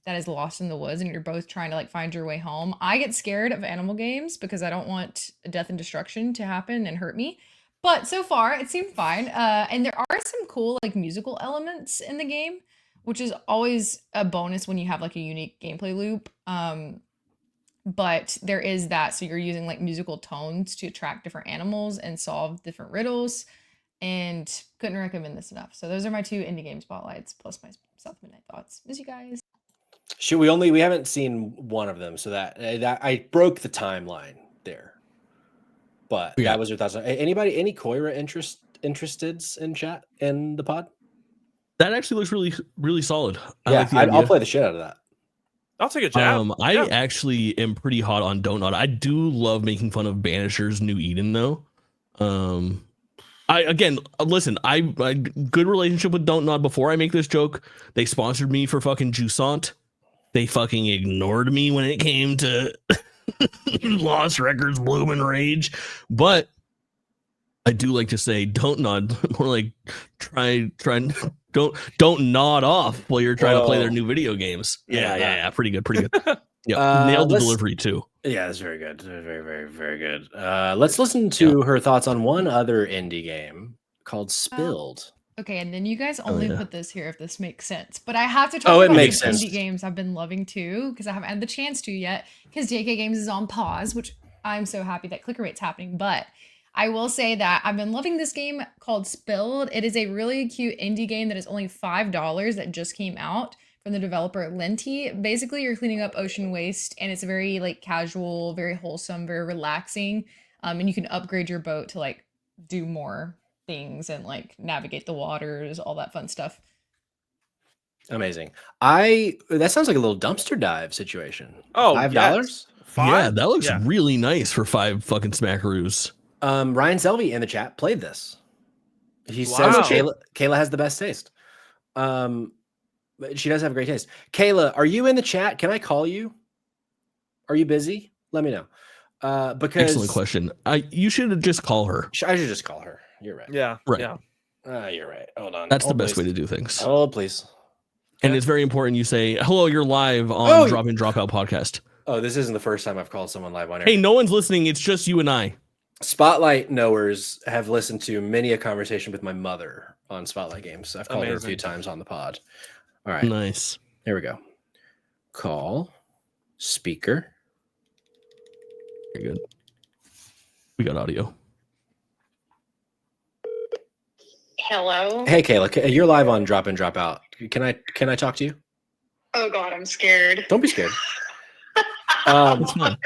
that is lost in the woods, and you're both trying to like find your way home. I get scared of animal games because I don't want death and destruction to happen and hurt me. But so far it seemed fine. And there are some cool like musical elements in the game, which is always a bonus when you have like a unique gameplay loop. But there is that. So you're using like musical tones to attract different animals and solve different riddles. And couldn't recommend this enough. So those are my 2 indie game spotlights plus my South Midnight thoughts. Miss you guys. We haven't seen one of them, so that I broke the timeline there. But that was your thoughts. Any Koira interested in chat in the pod? That actually looks really, really solid. I'll play the shit out of that. I'll take a jab. I actually am pretty hot on Don't Nod. I do love making fun of Banisher's New Eden, though. I good relationship with Don't Nod before I make this joke. They sponsored me for fucking Jusant. They fucking ignored me when it came to Lost Records, Bloom and Rage. But I do like to say Don't Nod, more like don't nod off while you're trying to play their new video games. Yeah. Pretty good. Yeah, nailed the delivery too. Yeah, that's very good. Very, very, very good. Let's listen to her thoughts on one other indie game called Spilled. Okay, and then you guys only put this here if this makes sense. But I have to talk about these indie games I've been loving too, because I haven't had the chance to yet, because JK Games is on pause, which I'm so happy that clicker rate's happening. But I will say that I've been loving this game called Spilled. It is a really cute indie game that is only $5 that just came out from the developer Lenti. Basically, you're cleaning up ocean waste, and it's very like casual, very wholesome, very relaxing. And you can upgrade your boat to like do more things and like navigate the waters, all that fun stuff. Amazing. That sounds like a little dumpster dive situation. Oh, $5? Yes. Yeah, that looks really nice for 5 fucking smackaroos. Ryan Selvey in the chat played this. He says Kayla has the best taste. She does have great taste. Kayla, are you in the chat? Can I call you? Are you busy? Let me know. Because excellent question. You should just call her. I should just call her. You're right. Yeah. Right. Yeah. You're right. Hold on. That's the best way to do things. Oh, please. And it's very important you say, hello, you're live on Drop In, Drop Out podcast. Oh, this isn't the first time I've called someone live on air. Hey, no one's listening. It's just you and I. Spotlight knowers have listened to many a conversation with my mother on Spotlight Games. I've called her a few times on the pod. All right. Nice. Here we go. Call. Speaker. Very good. We got audio. Hello. Hey, Kayla, you're live on Drop In, Drop Out. Can I talk to you? Oh God, I'm scared. Don't be scared. It's fine.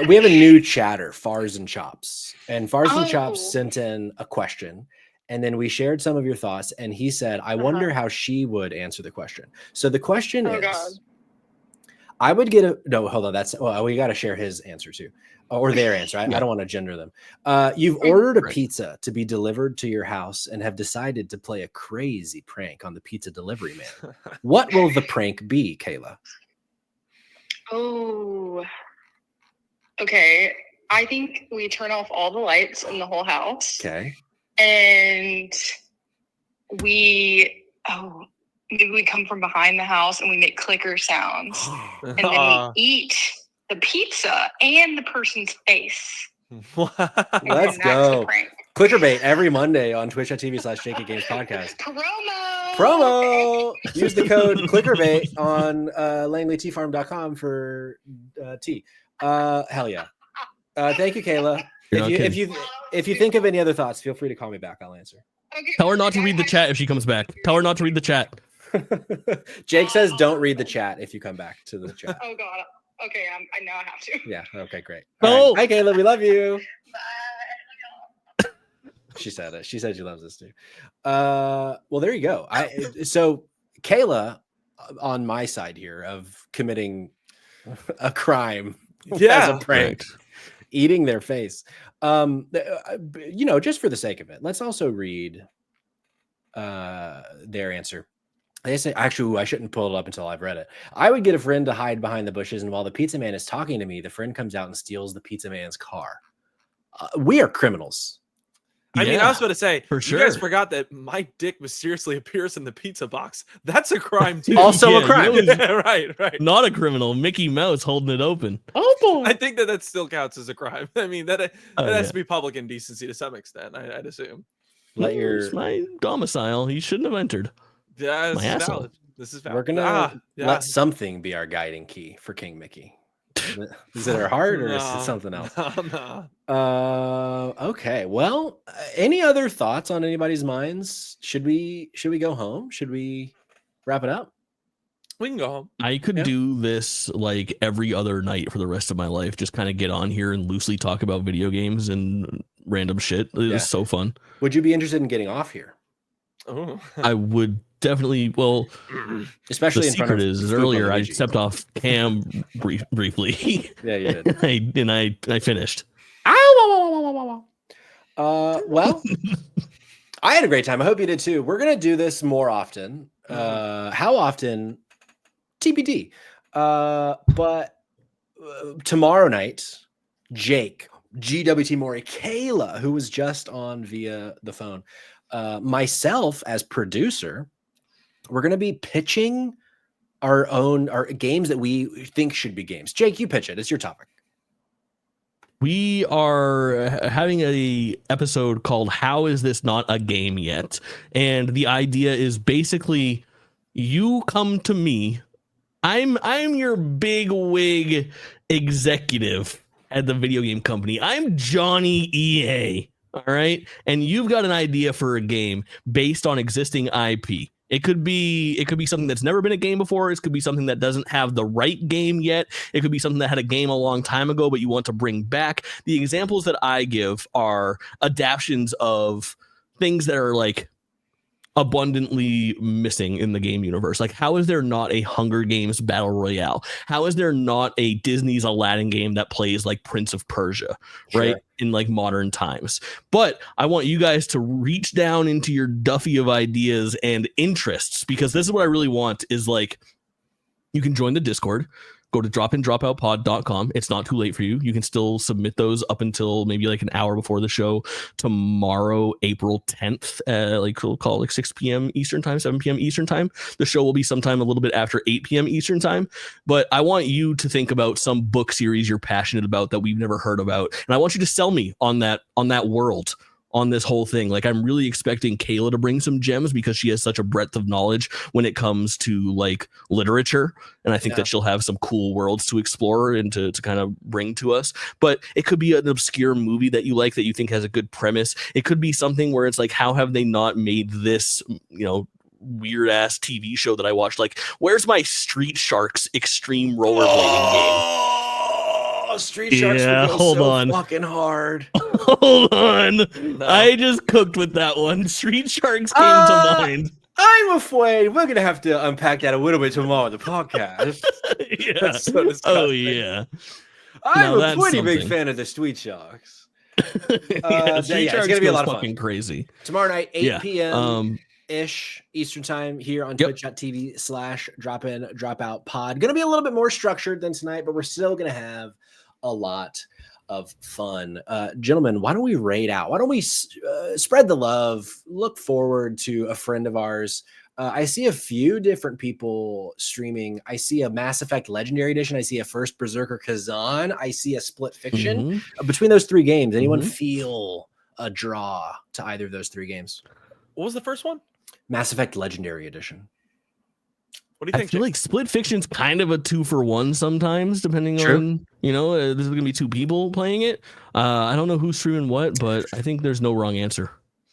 We have a new chatter, Fars and Chops, and Fars and Chops sent in a question, and then we shared some of your thoughts. And he said, "I wonder how she would answer the question." So the question is, God. I would get a no. Hold on, we got to share his answer too, or their answer. I don't want to gender them. You've ordered a pizza to be delivered to your house and have decided to play a crazy prank on the pizza delivery man. What will the prank be, Kayla? Oh, okay. I think we turn off all the lights in the whole house. Okay. And maybe we come from behind the house and we make clicker sounds. And then we eat the pizza and the person's face. Let's go. Clickerbait every Monday on twitch.tv/JakedGames podcast. Promo. Use the code Clickerbait on LangleyTFarm.com for tea. Hell yeah. Thank you, Kayla. If you think of any other thoughts, feel free to call me back. I'll answer. Okay. Tell her not to read the chat if she comes back. Tell her not to read the chat. Jake says don't read the chat if you come back to the chat. Oh God. Okay, I now have to. Yeah. Okay. Great. Oh, right. Hi, Kayla. We love you. Bye. She said it. She said she loves this too. Well, there you go. So Kayla, on my side here of committing a crime as a prank, eating their face. Just for the sake of it, let's also read their answer. They say, actually, I shouldn't pull it up until I've read it. I would get a friend to hide behind the bushes, and while the pizza man is talking to me, the friend comes out and steals the pizza man's car. We are criminals. I mean, I was about to say, for sure. You guys forgot that my dick mysteriously appears in the pizza box. That's a crime too. Also a crime. Right. Not a criminal. Mickey Mouse holding it open. I think that still counts as a crime. I mean, that has to be public indecency to some extent, I'd assume. It's my domicile. He shouldn't have entered. Yeah, this is valid. We're gonna let something be our guiding key for King Mickey. Is it our heart or is it something else? No. Okay. Well, any other thoughts on anybody's minds? Should we go home? Should we wrap it up? We can go home. I could do this like every other night for the rest of my life. Just kind of get on here and loosely talk about video games and random shit. It is so fun. Would you be interested in getting off here? Oh, I would definitely. Well, especially the in secret front of is earlier I stepped off cam briefly. Yeah, you did. and I finished. Well, I had a great time. I hope you did too. We're gonna do this more often. How often? TBD. But tomorrow night, Jake, GWT Mori, Kayla, who was just on via the phone, myself as producer, we're going to be pitching our games that we think should be games. Jake, you pitch it. It's your topic. We are having a episode called "How Is This Not a Game Yet?" And the idea is basically you come to me. I'm your big wig executive at the video game company. I'm Johnny EA. All right. And you've got an idea for a game based on existing IP. It could be something that's never been a game before. It could be something that doesn't have the right game yet. It could be something that had a game a long time ago, but you want to bring back. The examples that I give are adaptions of things that are like abundantly missing in the game universe. Like, how is there not a Hunger Games battle royale? How is there not a Disney's Aladdin game that plays like Prince of Persia, right? In like modern times. But I want you guys to reach down into your Duffy of ideas and interests, because this is what I really want is like, you can join the Discord. Go to dropindropoutpod.com. It's not too late for you. You can still submit those up until maybe like an hour before the show tomorrow, April 10th. We'll call it like 6 p.m. Eastern time, 7 p.m. Eastern time. The show will be sometime a little bit after 8 p.m. Eastern time. But I want you to think about some book series you're passionate about that we've never heard about. And I want you to sell me on that world. on this whole thing. Like, I'm really expecting Kayla to bring some gems because she has such a breadth of knowledge when it comes to like literature. And I think that she'll have some cool worlds to explore and to kind of bring to us. But it could be an obscure movie that you like, that you think has a good premise. It could be something where it's like, how have they not made this, you know, weird ass TV show that I watched? Like, where's my Street Sharks extreme rollerblading game? Street Sharks would go hold so on. fucking hard. Hold on. No. I just cooked with that one. Street Sharks came to mind. I'm afraid we're going to have to unpack that a little bit tomorrow on the podcast. Yeah. So oh, yeah. I'm a pretty big fan of the Street Sharks. Street Sharks it's going to be a lot of fucking fun. Crazy. Tomorrow night, 8 p.m. ish Eastern time here on twitch.tv/drop-in-drop-out-pod. Going to be a little bit more structured than tonight, but we're still going to have a lot of fun. Gentlemen, why don't we raid out? Why don't we spread the love, look forward to a friend of ours. I see a few different people streaming. I see a Mass Effect Legendary Edition. I see a First Berserker Kazan. I see a Split Fiction. Between those three games, anyone feel a draw to either of those three games? What was the first one? Mass Effect Legendary Edition. What do you think? I feel like Split Fiction's kind of a 2-for-1 sometimes, depending on, you know, this is going to be two people playing it. I don't know who's streaming what, but I think there's no wrong answer.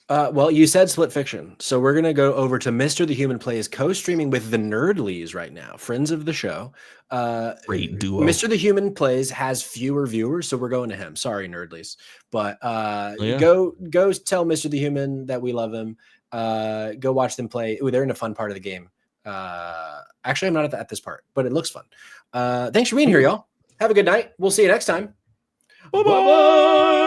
Well, you said Split Fiction, so we're going to go over to Mr. the Human Plays co-streaming with the Nerdlies right now, friends of the show. Great duo. Mr. the Human Plays has fewer viewers, so we're going to him. Sorry, Nerdlies. But go tell Mr. the Human that we love him. Go watch them play. Ooh, they're in a fun part of the game. Actually, I'm not at this part, but it looks fun. Thanks for being here, y'all. Have a good night. We'll see you next time. Bye-bye.